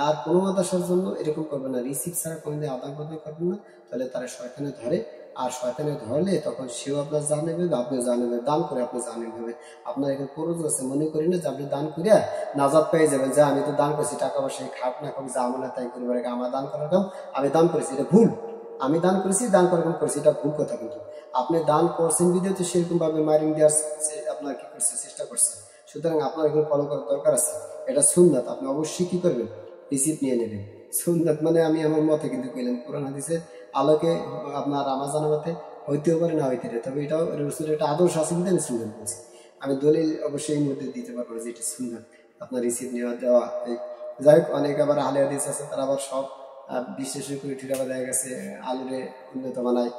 আর কোনো মাদ্রাসার জন্য এরকম করবেন না, রিসিপ্ট ছাড়া কোনোদিন আদান প্রদান করবেন না। তাহলে তারা শয়তানে ধরে, আর শয়তানে ধরলে তখন সেও আপনার জানে নেবে, আপনিও জানে নেবে, দান করে আপনি জানে নেবে। আপনার এখানে প্রয়োজন আছে, মনে করি না যে আপনি দান করিয়া নাজাদ পেয়ে যাবেন, যে আমি তো দান করছি, টাকা পয়সা খাট না খাবো, যা আমলা তাই করবো, আমার দান করার কাম, আমি দান করেছি, এটা ভুল। আমি দান করেছি, দান করার কাম করেছি, এটা ভুল কথা। কিন্তু আপনি দান করছেন বিধে তো সেরকম ভাবে মাইরিং দেওয়ার আপনার কি করছে, চেষ্টা করছে। সুতরাং আপনার এখানে ফলো করার দরকার আছে। এটা সুন্নাত, আপনি অবশ্যই কি করবেন, রিসিপ্ট নিয়ে নেবেন। সুন্নাত মানে আমি আমার মতে কিন্তু কইলাম, কোরআন হাদিসের আলোকে আপনার আমার জানার মতে হইতেও পারে, না হইতে পারে, তবে এটাও রসুলের একটা আদর্শ আছে কিন্তু আমি সুন্নাত বলছি। আমি দলিল অবশ্যই এই মুহূর্তে দিতে পারবো যে এটা সুন্নাত, আপনার রিসিপ্ট নেওয়া দেওয়া। যাই হোক, অনেক আবার আহলে হাদিস আছে, তারা আবার সব বিশেষ করে ঠিক আবার দেখা গেছে আলুরে উন্নত বানায়,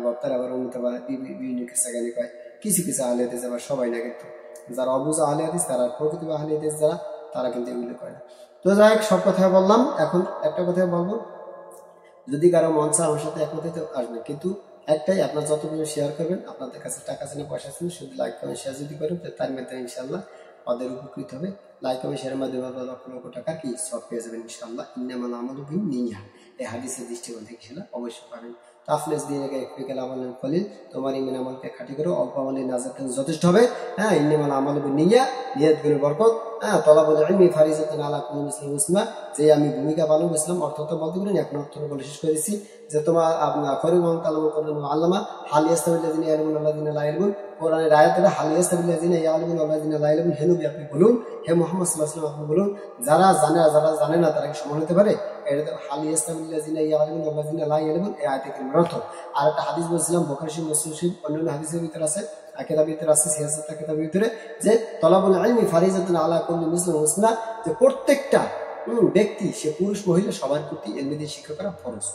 বক্তার আবার উন্নত বানায়, বিভিন্ন কিসাগানি কয়। কিছু কিছু আহলে হাদিস আবার, সবাই না কিন্তু। যারা অবুঝা আহলে হাদিস, তারা প্রকৃত আহলে হাদিস যারা, তারা কিন্তু এগুলো করে না। তো যাই হোক, সব কথা বললাম। এখন একটা কথা বলবো, যদি কারো মন চায় আমার সাথে একমত হতে আসবে, কিন্তু একটাই, আপনার যতগুলো শেয়ার করবেন, আপনাদের কাছে টাকা আছে না পয়সা আছে না, শুধু লাইক কমেন্ট শেয়ার যদি করেন, তার মাধ্যমে ইনশাল্লাহ ওদের উপকৃত হবে। লাইক কমেন্ট শেয়ারের মাধ্যমে লক্ষ লক্ষ টাকা কি সব পেয়ে যাবেন ইনশাল্লাহ। ইন্নামাল আমালু বিন্নিয়াহ, এই হাদিসের দৃষ্টিকোণ থেকে সেটা অবশ্যই পাবেন। তাফলেস দিয়ে একফিকাল আমাল খলিল, তোমার ইমান আমলকে খাঁটি করো, অল্প আমলে নাজাত যথেষ্ট হবে। হ্যাঁ, ইন্নামাল আমালু বিন্নিয়াহ, নিয়ত গুলো বরকত। হ্যাঁ, তলাবুল ইলমি ফারিজাতুন আলা কুল্লি মুসলিম মুসলিমা, যে আমি ভূমিকা পালন করেছিলাম, অর্থ তো বলতে পারেন, এখন অর্থ বলে শেষ করেছি যে তোমার আপনার খরিম তালাম করেন আল্লামা হালিয়াস্তাবিল্লাযিনা ইয়ালমুন আল্লাযিনা লা ইয়ালমুন, কোরআনের আয়াতে হালিয়াস্তাবিল্লাযিনা ইয়ালমুন আল্লাযিনা লা ইয়ালমুন, হে নবী আপনি বলুন, হে মুহাম্মদ সাল্লাল্লাহু আলাইহি ওয়াসাল্লাম আপনি বলুন, যারা জানে আর যারা জানে না তারা কি সমান হতে পারে? এটা হালিয়াস্তাবিল্লাযিনা ইয়ালমুন আল্লাযিনা লা ইয়ালমুন, এই আয়াতে কারিমার অর্থ। আর একটা হাদিস বলছিলাম, বুখারী শরীফ, মুসলিম শরীফ, অন্যান্য হাদিসের ভিতরে আছে, কিতাবের ভিতরে আছে, সিয়াসত কিতাবের ভিতরে, যে তলাবুল ইলমি ফারিজাতুন আলা কুল্লি মুসলিম মুসলিমা, যে প্রত্যেকটা ব্যক্তি, সে পুরুষ মহিলা সবার প্রতি এলমিদের শিক্ষা করা ফরজ।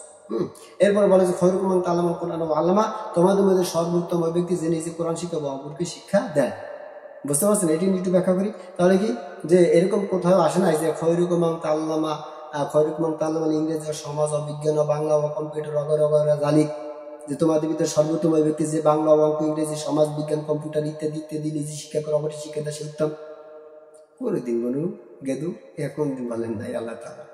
এরপরে বলে যে খয়রুকুম মান তাআল্লামাল কুরআন ওয়া আল্লামা, তোমাদের মধ্যে সর্বোত্তম ওই ব্যক্তি যে নিজে কোরআন শিক্ষা বা অপরকে শিক্ষা দেয়। বুঝতে পারছেন? এটি একটু ব্যাখ্যা করি। তাহলে কি, যে এরকম কোথাও আসে না যে খয়রুকুম মান তাআল্লামা, খয়রুকুম মান তাআল্লামা ইংরেজি, সমাজ, বিজ্ঞান, বাংলা, কম্পিউটার, অগর জালিক, যে তোমাদের ভিতরে সর্বোত্তম ওই ব্যক্তি যে বাংলা, অঙ্ক, ইংরেজি, সমাজ বিজ্ঞান, কম্পিউটার ইত্যাদি ইত্যাদি নিজে শিক্ষা করে অপরকে শিক্ষা দেয়, সে উত্তম। কোনদিন বলু গেদু, এখন দিন বলেন নাই আল্লাহ তাআলা।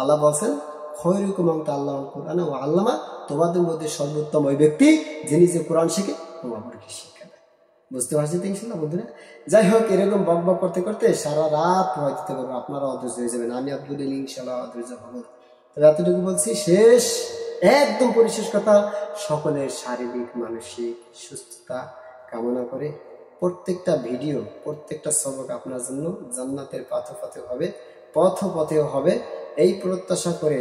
আল্লাহ বলছেন খয়রুকুম মান তাআল্লামাল কুরআন ওয়া আল্লামা, তোমাদের মধ্যে সর্বোত্তম ওই ব্যক্তি যিনি যে কোরআন শিখে তোমাদেরকে শিক্ষা দেয়। বুঝতে পারছেন তো ইনশাআল্লাহ বন্ধুরা? যাই হোক, এরকম বক বক করতে করতে সারা রাত ভয় দিতে পারবো, আপনারা অধৈর্য হয়ে যাবেন, আমি আব্দুল ইনশাআল্লাহ অধৈর্য হবো। তবে এতটুকু বলছি, শেষ একদম পরিশেষ কথা, সকলের শারীরিক মানসিক সুস্থতা কামনা করে প্রত্যেকটা ভিডিও, প্রত্যেকটা সবক আপনার জন্য জান্নাতের পথেও হবে, এই প্রত্যাশা করে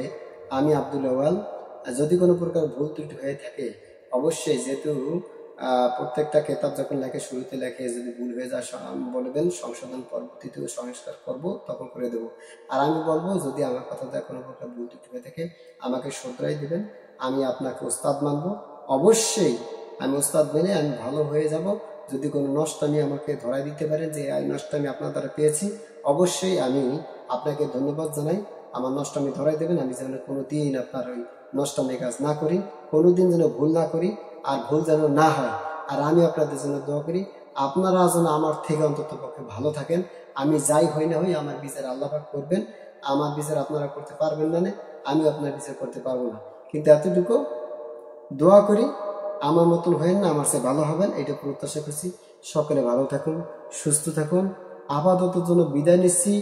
আমি আব্দুল আউয়াল, যদি কোনো প্রকার ভুল ত্রুটি হয়ে থাকে অবশ্যই, যেহেতু প্রত্যেকটা কেতাব যখন লেখে, শুরুতে লেখে, যদি ভুল হয়ে যায় বলবেন, সংশোধন পরবর্তীতেও সংস্কার করব, তখন করে দেব। আর আমি বলবো, যদি আমার কথাতে কোনো প্রকার ভুল ত্রুটি হয়ে থাকে আমাকে শুধরাই দেবেন, আমি আপনাকে ওস্তাদ মানব। অবশ্যই আমি ওস্তাদ মেনে আমি ভালো হয়ে যাব। যদি কোনো নষ্টামি আমাকে ধরাই দিতে পারেন যে এই নষ্টামি আপনার দ্বারা পেয়েছি, অবশ্যই আমি আপনাকে ধন্যবাদ জানাই। আমার নষ্টামি ধরাই দেবেন, আমি যেন কোনো দিন আপনার ওই নষ্টামি কাজ না করি, কোনোদিন যেন ভুল না করি, আর ভুল যেন না হয়। আর আমি আপনাদের জন্য দোয়া করি, আপনারা যেন আমার থেকে অন্তত পক্ষে ভালো থাকেন। আমি যাই হই না হই, আমার বিচার আল্লাহ পাক করবেন। আমার বিচার আপনারা করতে পারবেন না, আমি আপনার বিচার করতে পারবো না, কিন্তু এতটুকু দোয়া করি, আমার মতন হয়েন না, আমার চেয়ে ভালো হবেন, এটা প্রত্যাশা করছি। সকলে ভালো থাকুন, সুস্থ থাকুন। আপাতত জন্য বিদায় নিচ্ছি।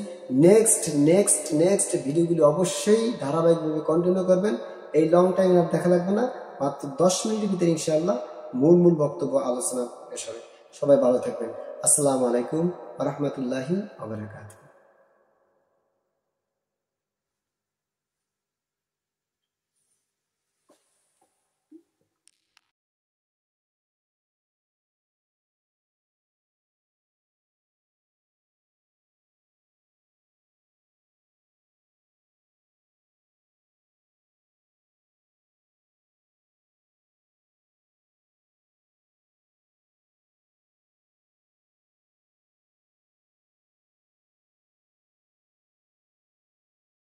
নেক্সট ভিডিওগুলি অবশ্যই ধারাবাহিকভাবে কন্টিনিউ করবেন। এই লং টাইম আর দেখা লাগবে না, মাত্র 10 মিনিটের ভিতরে ইনশাআল্লাহ মূল বক্তব্য আলোচনা শেষ হবে। সবাই ভালো থাকবেন। আসসালামু আলাইকুম ওয়া রাহমাতুল্লাহি ওয়া বারাকাতুহু।